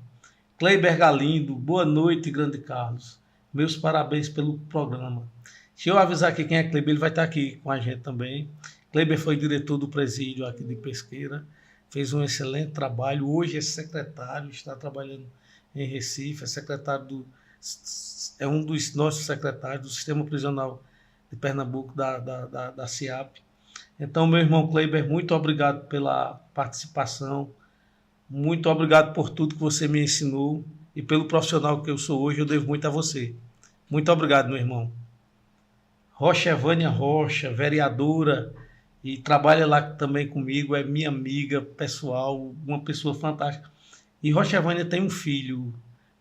Kleiber Galindo, boa noite, grande Carlos. Meus parabéns pelo programa. Se eu avisar aqui quem é Kleiber, ele vai estar aqui com a gente também. Kleiber foi diretor do presídio aqui de Pesqueira, fez um excelente trabalho. Hoje é secretário, está trabalhando em Recife, é um dos nossos secretários do Sistema Prisional de Pernambuco, da CIAP. Então, meu irmão Kleiber, muito obrigado pela participação, muito obrigado por tudo que você me ensinou e pelo profissional que eu sou hoje, eu devo muito a você. Muito obrigado, meu irmão. Rocha Evânia Rocha, vereadora, e trabalha lá também comigo, é minha amiga pessoal, uma pessoa fantástica. E Rocha Evânia tem um filho,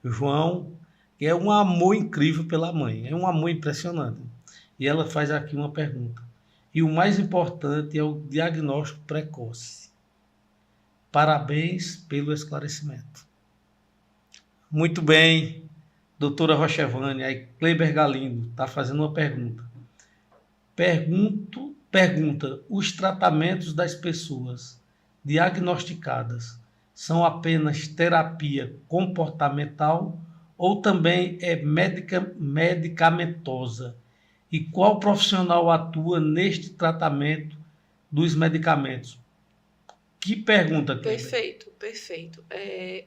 João, que é um amor incrível pela mãe, é um amor impressionante. E ela faz aqui uma pergunta. E o mais importante é o diagnóstico precoce. Parabéns pelo esclarecimento. Muito bem, doutora Rocha Evânia, aí Kleiber Galindo está fazendo uma pergunta. Pergunta, os tratamentos das pessoas diagnosticadas são apenas terapia comportamental ou também é medicamentosa? E qual profissional atua neste tratamento dos medicamentos? Que pergunta, Cleber? Perfeito.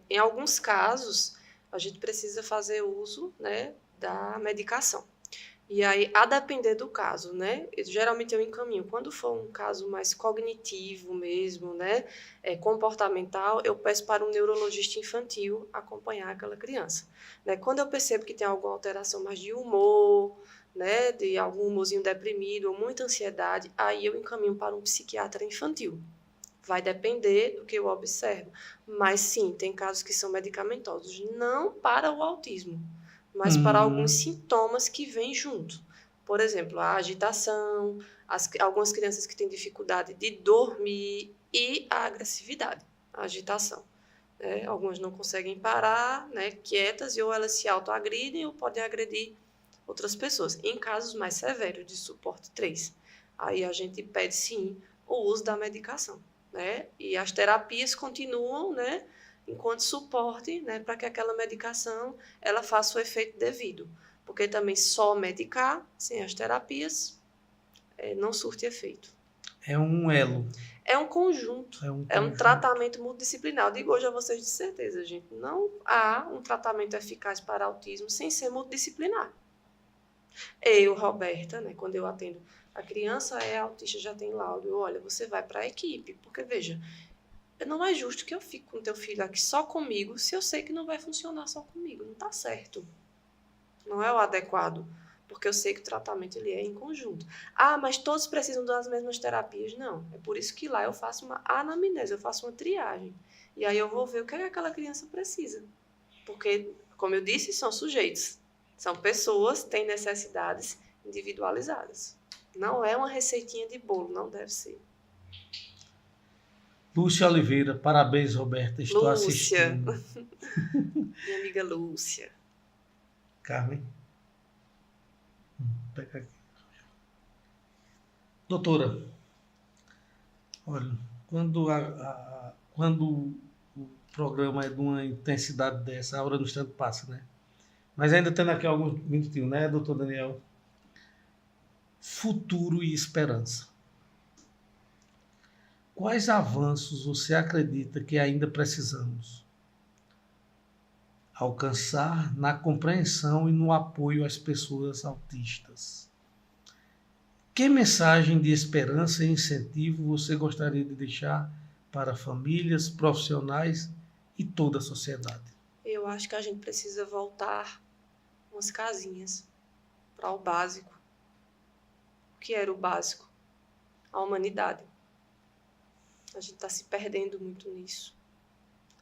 Em alguns casos, a gente precisa fazer uso, né, da medicação. E aí, a depender do caso, né? Geralmente eu encaminho. Quando for um caso mais cognitivo mesmo, né? Comportamental, eu peço para um neurologista infantil acompanhar aquela criança. Né? Quando eu percebo que tem alguma alteração mais de humor, né? De algum humorzinho deprimido ou muita ansiedade, aí eu encaminho para um psiquiatra infantil. Vai depender do que eu observo. Mas sim, tem casos que são medicamentosos. Não para o autismo, mas para alguns sintomas que vêm junto. Por exemplo, a agitação, algumas crianças que têm dificuldade de dormir e a agressividade, a agitação. Né? Algumas não conseguem parar, né, quietas, ou elas se autoagridem ou podem agredir outras pessoas. Em casos mais severos, de suporte 3, aí a gente pede, sim, o uso da medicação. Né? E as terapias continuam, né, enquanto suporte, né, para que aquela medicação ela faça o efeito devido. Porque também só medicar, sem as terapias, não surte efeito. É um elo. É um conjunto. É um tratamento multidisciplinar. Eu digo hoje a vocês de certeza, gente. Não há um tratamento eficaz para autismo sem ser multidisciplinar. Eu, Roberta, né, quando eu atendo a criança é autista, já tem laudo. Olha, você vai para a equipe. Porque, veja, não é justo que eu fique com teu filho aqui só comigo se eu sei que não vai funcionar só comigo. Não está certo. Não é o adequado. porque eu sei que o tratamento ele é em conjunto. Ah, mas todos precisam das mesmas terapias? Não. É por isso que lá eu faço uma anamnese, eu faço uma triagem. E aí eu vou ver o que aquela criança precisa. Porque, como eu disse, são sujeitos. São pessoas, têm necessidades individualizadas. Não é uma receitinha de bolo, não deve ser. Lúcia Oliveira, parabéns, Roberta, estou Lúcia. assistindo. Minha amiga Lúcia. Carmen. Pega aqui. Doutora, olha, quando o programa é de uma intensidade dessa, a hora no instante passa, né? Mas ainda tendo aqui alguns minutinhos, né, doutor Daniel? Futuro e esperança. Quais avanços você acredita que ainda precisamos alcançar na compreensão e no apoio às pessoas autistas? Que mensagem de esperança e incentivo você gostaria de deixar para famílias, profissionais e toda a sociedade? Eu acho que a gente precisa voltar umas casinhas para o básico. O que era o básico? A humanidade. A gente está se perdendo muito nisso.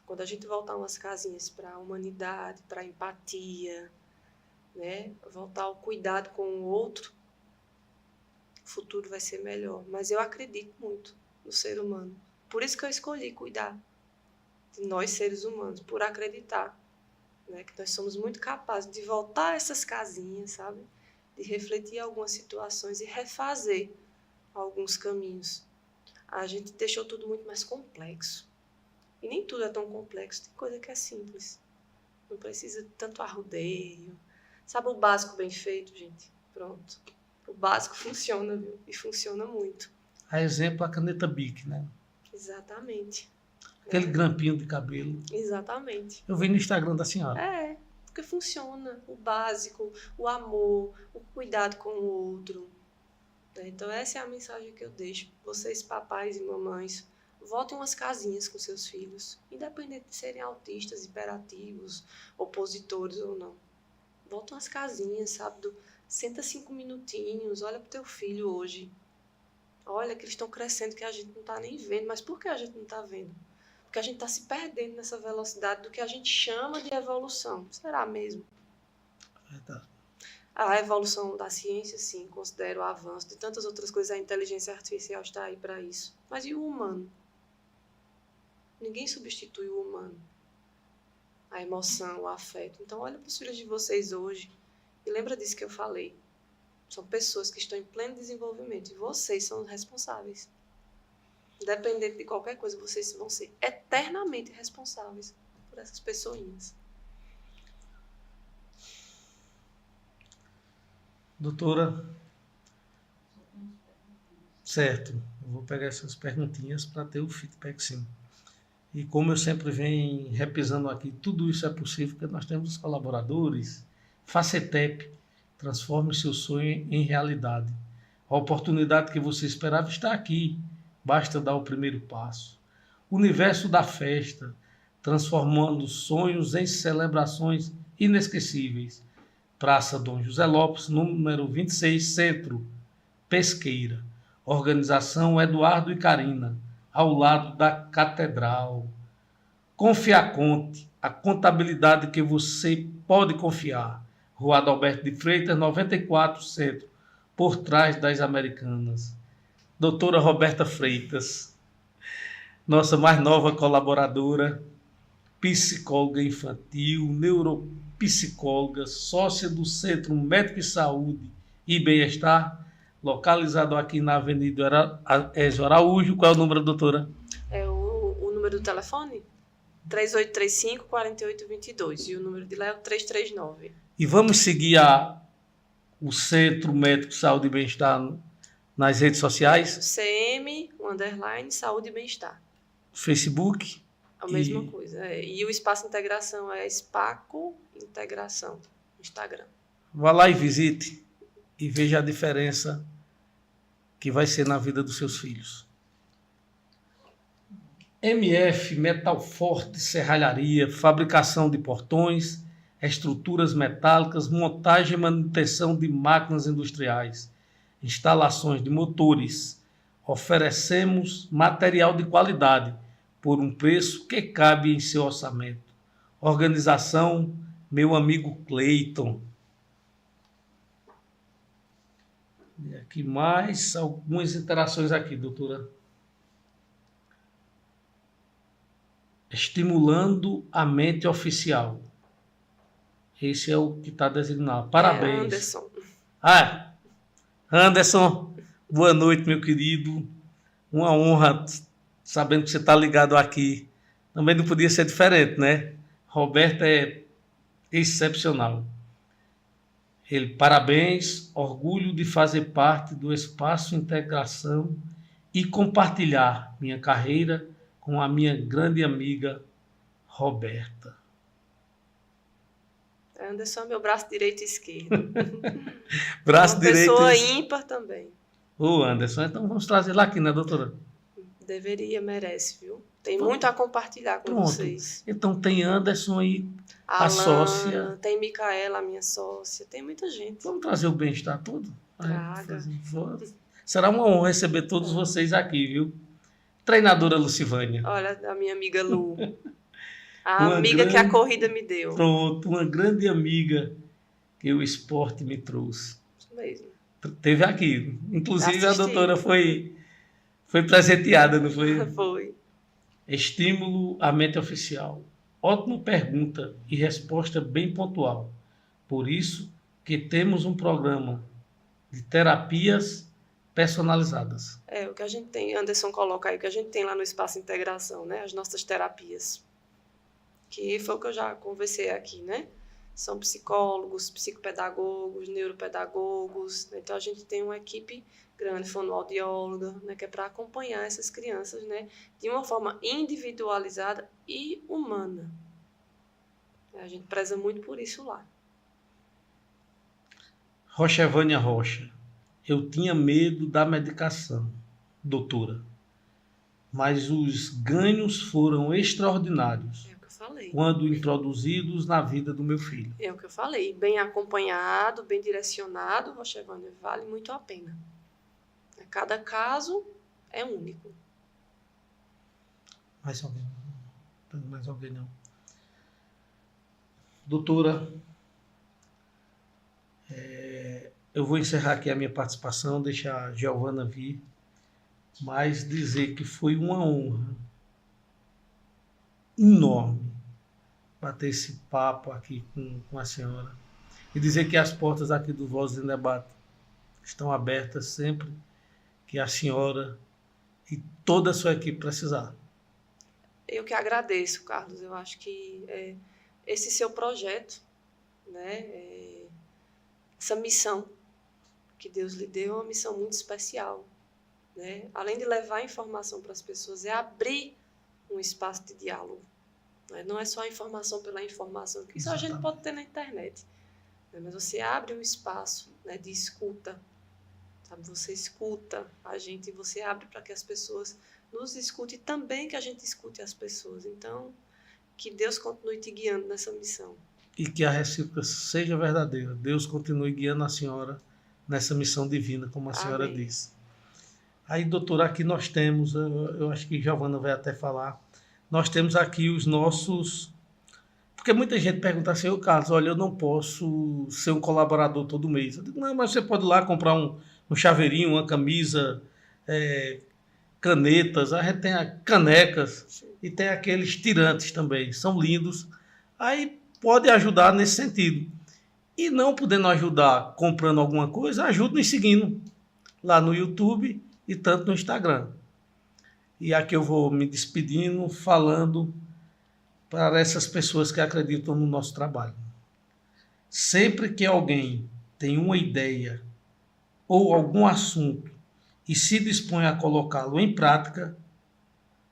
Quando a gente voltar umas casinhas para a humanidade, para a empatia, né? Voltar ao cuidado com o outro, o futuro vai ser melhor. Mas eu acredito muito no ser humano. Por isso que eu escolhi cuidar de nós, seres humanos, por acreditar, né? Que nós somos muito capazes de voltar a essas casinhas, sabe? De refletir algumas situações e refazer alguns caminhos. A gente deixou tudo muito mais complexo. E nem tudo é tão complexo, tem coisa que é simples. Não precisa de tanto arrudeio. Sabe o básico bem feito, gente? Pronto. O básico funciona, viu? E funciona muito. A exemplo, a caneta Bic, né? Exatamente. Aquele grampinho de cabelo. Exatamente. Eu vi no Instagram da senhora. É, porque funciona. O básico, o amor, o cuidado com o outro. Então essa é a mensagem que eu deixo. Vocês, papais e mamães, votem umas casinhas com seus filhos, independente de serem autistas, hiperativos, opositores ou não. Votem umas casinhas, sabe? Senta 5 minutinhos, olha pro teu filho hoje. Olha que eles estão crescendo, que a gente não está nem vendo. Mas por que a gente não está vendo? Porque a gente está se perdendo nessa velocidade do que a gente chama de evolução. Será mesmo? Verdade. A evolução da ciência, sim, considero o avanço. De tantas outras coisas, a inteligência artificial está aí para isso. Mas e o humano? Ninguém substitui o humano. A emoção, o afeto. Então, olha para os filhos de vocês hoje e lembra disso que eu falei. São pessoas que estão em pleno desenvolvimento e vocês são os responsáveis. Independente de qualquer coisa, vocês vão ser eternamente responsáveis por essas pessoinhas. Doutora, certo, eu vou pegar essas perguntinhas para ter o feedback, sim. E como eu sempre venho repisando aqui, tudo isso é possível porque nós temos os colaboradores. Facetep, transforme seu sonho em realidade. A oportunidade que você esperava está aqui, basta dar o primeiro passo. Universo da festa, transformando sonhos em celebrações inesquecíveis. Praça Dom José Lopes, número 26, Centro, Pesqueira. Organização Eduardo e Carina, ao lado da Catedral. Confiaconte, a contabilidade que você pode confiar. Rua Adalberto de Freitas, 94, Centro, por trás das Americanas. Doutora Roberta Freitas, nossa mais nova colaboradora, psicóloga infantil, neuropsicóloga, sócia do Centro Médico de Saúde e Bem-Estar, localizado aqui na Avenida Ezio Araújo. Qual é o número, doutora? É o número do telefone? 3835-4822. E o número de lá é o 339. E vamos seguir o Centro Médico de Saúde e Bem-Estar nas redes sociais? CM, Saúde e Bem-Estar. Facebook? A mesma coisa. E o Espaço Integração é Espaco Integração. Instagram. Vá lá e visite e veja a diferença que vai ser na vida dos seus filhos. MF Metal Forte Serralharia, fabricação de portões, estruturas metálicas, montagem e manutenção de máquinas industriais, instalações de motores. Oferecemos material de qualidade por um preço que cabe em seu orçamento. Organização, meu amigo Cleiton. E aqui mais algumas interações aqui, doutora. Estimulando a mente oficial. Esse é o que está designado. Parabéns. Anderson. Anderson, boa noite, meu querido. Uma honra, sabendo que você está ligado aqui. Também não podia ser diferente, né? Roberto é excepcional. Ele, parabéns, orgulho de fazer parte do Espaço Integração e compartilhar minha carreira com a minha grande amiga Roberta. Anderson é meu braço direito e esquerdo. Braço uma direito. Pessoa ímpar também. Ô, Anderson, então vamos trazer lá aqui, né, doutora? Deveria, merece, viu? Tem muito a compartilhar com vocês. Então tem Anderson aí, a Alana, sócia. Tem Micaela, a minha sócia. Tem muita gente. Vamos trazer o bem-estar todo? Traga. Será uma honra receber todos vocês aqui, viu? Treinadora Lucivânia. Olha, a minha amiga Lu. A amiga que a corrida me deu. Pronto, uma grande amiga que o esporte me trouxe. Isso mesmo. Teve aqui. Inclusive a doutora foi presenteada, não foi? Foi. Estímulo à mente oficial. Ótima pergunta e resposta bem pontual. Por isso que temos um programa de terapias personalizadas. É, o que a gente tem, Anderson coloca aí, o que a gente tem lá no Espaço Integração, né? As nossas terapias. Que foi o que eu já conversei aqui, né? São psicólogos, psicopedagogos, neuropedagogos. Né? Então, a gente tem uma equipe grande, fonoaudióloga, né? Que é para acompanhar essas crianças, né? De uma forma individualizada e humana. A gente preza muito por isso lá. Rochevânia Rocha. Eu tinha medo da medicação, doutora. Mas os ganhos foram extraordinários. Falei. Quando introduzidos na vida do meu filho. É o que eu falei. Bem acompanhado, bem direcionado, Rochevânia, vale muito a pena. Cada caso é único. Mais alguém? Não tem mais alguém, não. Doutora, eu vou encerrar aqui a minha participação, deixar a Giovana vir, mas dizer que foi uma honra enorme bater esse papo aqui com a senhora e dizer que as portas aqui do Vozes em Debate estão abertas sempre que a senhora e toda a sua equipe precisar. Eu que agradeço, Carlos. Eu acho que esse seu projeto, né, essa missão que Deus lhe deu é uma missão muito especial. Né? Além de levar informação para as pessoas, é abrir um espaço de diálogo. Não é só a informação pela informação, que isso a gente pode ter na internet. Né? Mas você abre um espaço, né, de escuta. Sabe? Você escuta a gente e você abre para que as pessoas nos escutem e também que a gente escute as pessoas. Então, que Deus continue te guiando nessa missão. E que a recíproca seja verdadeira. Deus continue guiando a senhora nessa missão divina, como a senhora disse. Aí, doutora, aqui nós temos, eu acho que Giovana vai até falar, nós temos aqui os nossos... Porque muita gente pergunta assim, Carlos, olha, eu não posso ser um colaborador todo mês. Eu digo, não, mas você pode ir lá comprar um chaveirinho, uma camisa, canetas, a gente tem canecas. Sim. E tem aqueles tirantes também, são lindos. Aí pode ajudar nesse sentido. E não podendo ajudar comprando alguma coisa, ajude nos seguindo lá no YouTube e tanto no Instagram. E aqui eu vou me despedindo, falando para essas pessoas que acreditam no nosso trabalho. Sempre que alguém tem uma ideia ou algum assunto e se dispõe a colocá-lo em prática,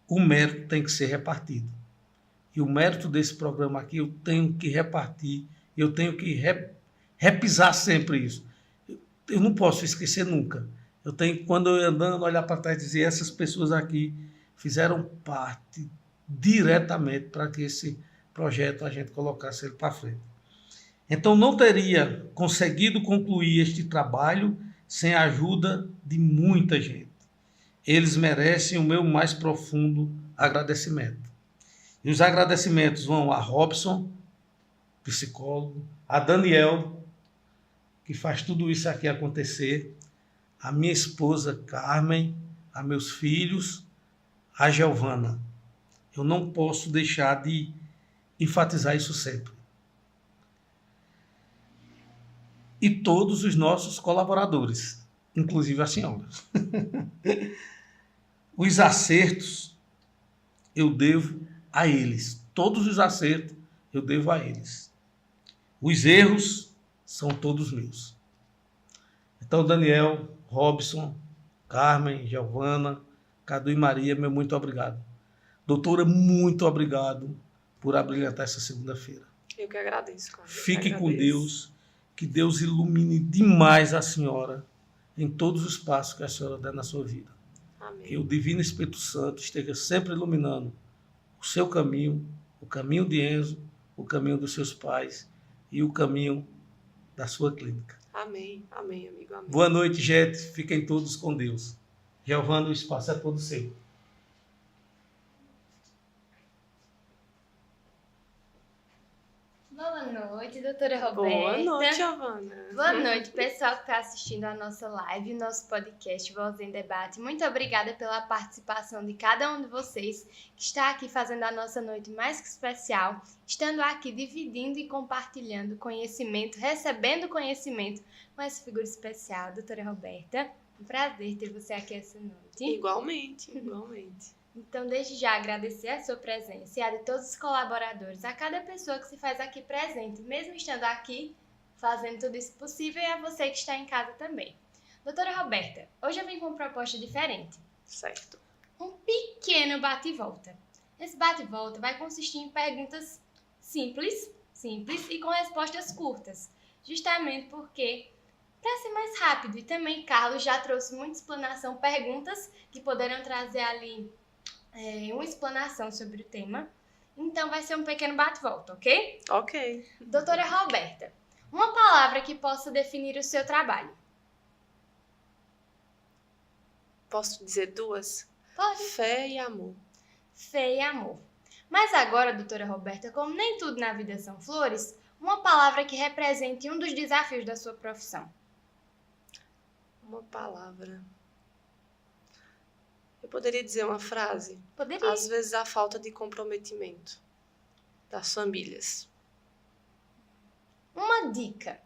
o mérito tem que ser repartido. E o mérito desse programa aqui eu tenho que repartir, eu tenho que repisar sempre isso. Eu não posso esquecer nunca. Eu tenho, quando eu andando, olhar para trás e dizer, essas pessoas aqui fizeram parte diretamente para que esse projeto a gente colocasse ele para frente. Então não teria conseguido concluir este trabalho sem a ajuda de muita gente. Eles merecem o meu mais profundo agradecimento. E os agradecimentos vão a Robson, psicólogo, a Daniel, que faz tudo isso aqui acontecer, a minha esposa Carmen, a meus filhos, a Giovana. Eu não posso deixar de enfatizar isso sempre. E todos os nossos colaboradores, inclusive a senhora. Os acertos eu devo a eles. Todos os acertos eu devo a eles. Os erros são todos meus. Então, Daniel, Robson, Carmen, Giovana, Cadu e Maria, meu muito obrigado. Doutora, muito obrigado por abrilhantar essa segunda-feira. Eu que agradeço, Carlos. Fique com Deus, que Deus ilumine demais a senhora em todos os passos que a senhora der na sua vida. Amém. Que o Divino Espírito Santo esteja sempre iluminando o seu caminho, o caminho de Enzo, o caminho dos seus pais e o caminho da sua clínica. Amém, amém, amigo, amém. Boa noite, gente. Fiquem todos com Deus. Giovana, o espaço é todo seu. Boa noite, doutora Roberta. Boa noite, Giovana. Boa noite, pessoal que está assistindo a nossa live, o nosso podcast Voz em Debate. Muito obrigada pela participação de cada um de vocês que está aqui fazendo a nossa noite mais que especial, estando aqui dividindo e compartilhando conhecimento, recebendo conhecimento com essa figura especial, doutora Roberta. Um prazer ter você aqui essa noite. Igualmente, igualmente. Então, desde já, agradecer a sua presença e a de todos os colaboradores, a cada pessoa que se faz aqui presente, mesmo estando aqui, fazendo tudo isso possível, e a você que está em casa também. Doutora Roberta, hoje eu vim com uma proposta diferente. Certo. Um pequeno bate-volta. Esse bate-volta vai consistir em perguntas simples e com respostas curtas, justamente porque, para ser mais rápido, e também Carlos já trouxe muita explanação, perguntas que poderão trazer ali uma explanação sobre o tema. Então vai ser um pequeno bate-volta, ok? Ok. Doutora Roberta, uma palavra que possa definir o seu trabalho. Posso dizer duas? Pode. Fé e amor. Fé e amor. Mas agora, doutora Roberta, como nem tudo na vida são flores, uma palavra que represente um dos desafios da sua profissão. Uma palavra. Eu poderia dizer uma frase? Poderia. Às vezes a falta de comprometimento das famílias. Uma dica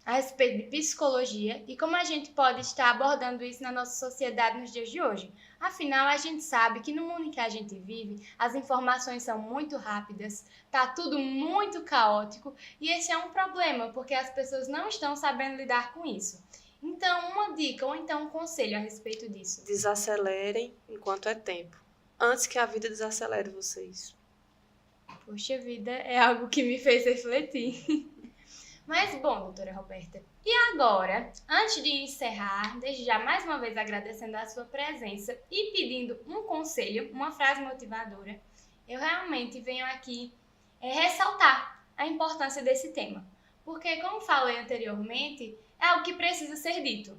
a respeito de psicologia e como a gente pode estar abordando isso na nossa sociedade nos dias de hoje. Afinal, a gente sabe que no mundo em que a gente vive, as informações são muito rápidas, tá tudo muito caótico e esse é um problema, porque as pessoas não estão sabendo lidar com isso. Então, uma dica ou então um conselho a respeito disso. Desacelerem enquanto é tempo, antes que a vida desacelere vocês. Poxa vida, é algo que me fez refletir. Mas bom, doutora Roberta, e agora, antes de encerrar, desde já mais uma vez agradecendo a sua presença e pedindo um conselho, uma frase motivadora, eu realmente venho aqui ressaltar a importância desse tema. Porque, como falei anteriormente, é algo que precisa ser dito.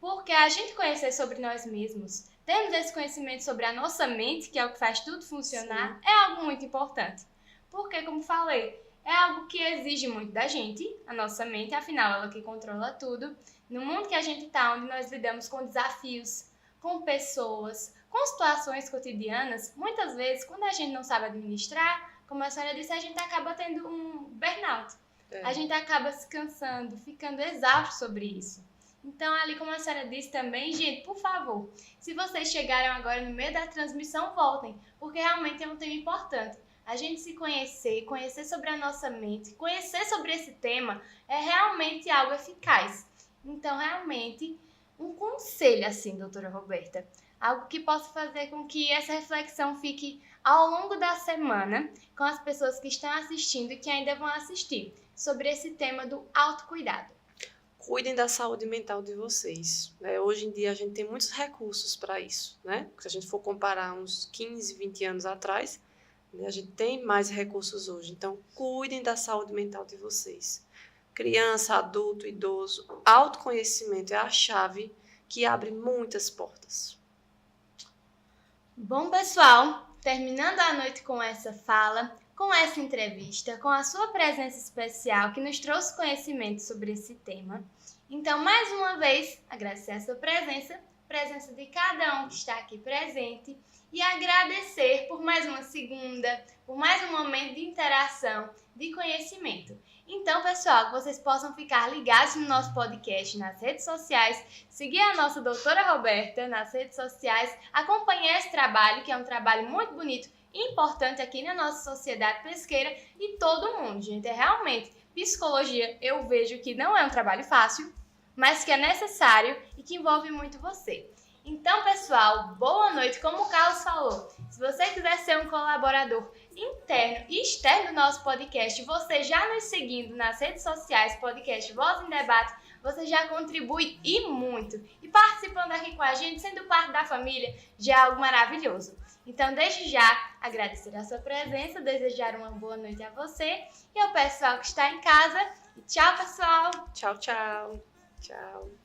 Porque a gente conhecer sobre nós mesmos, termos esse conhecimento sobre a nossa mente, que é o que faz tudo funcionar, é algo muito importante. Porque, como falei, é algo que exige muito da gente, a nossa mente, afinal, ela que controla tudo. No mundo que a gente está, onde nós lidamos com desafios, com pessoas, com situações cotidianas, muitas vezes, quando a gente não sabe administrar, como a senhora disse, a gente acaba tendo um burnout. A gente acaba se cansando, ficando exausto sobre isso. Então, ali como a senhora disse também, gente, por favor, se vocês chegaram agora no meio da transmissão, voltem, porque realmente é um tema importante. A gente se conhecer, conhecer sobre a nossa mente, conhecer sobre esse tema é realmente algo eficaz. Então, realmente, um conselho assim, doutora Roberta, algo que possa fazer com que essa reflexão fique ao longo da semana com as pessoas que estão assistindo e que ainda vão assistir, sobre esse tema do autocuidado. Cuidem da saúde mental de vocês. Né? Hoje em dia a gente tem muitos recursos para isso. Né? Se a gente for comparar uns 15, 20 anos atrás, né, a gente tem mais recursos hoje. Então, cuidem da saúde mental de vocês. criança, adulto, idoso, autoconhecimento é a chave que abre muitas portas. Bom, pessoal, terminando a noite com essa fala, com essa entrevista, com a sua presença especial que nos trouxe conhecimento sobre esse tema. Então, mais uma vez, agradecer a sua presença de cada um que está aqui presente e agradecer por mais uma segunda, por mais um momento de interação, de conhecimento. Então, pessoal, que vocês possam ficar ligados no nosso podcast nas redes sociais, seguir a nossa doutora Roberta nas redes sociais, acompanhar esse trabalho, que é um trabalho muito bonito e importante aqui na nossa sociedade pesqueira e todo mundo, gente. É realmente, psicologia, eu vejo que não é um trabalho fácil, mas que é necessário e que envolve muito você. Então, pessoal, boa noite. Como o Carlos falou, se você quiser ser um colaborador interno e externo do nosso podcast, você já nos seguindo nas redes sociais, podcast Voz em Debate, você já contribui e muito. E participando aqui com a gente, sendo parte da família, já é algo maravilhoso. Então, desde já, agradecer a sua presença, desejar uma boa noite a você e ao pessoal que está em casa. E tchau, pessoal! Tchau, tchau. Tchau.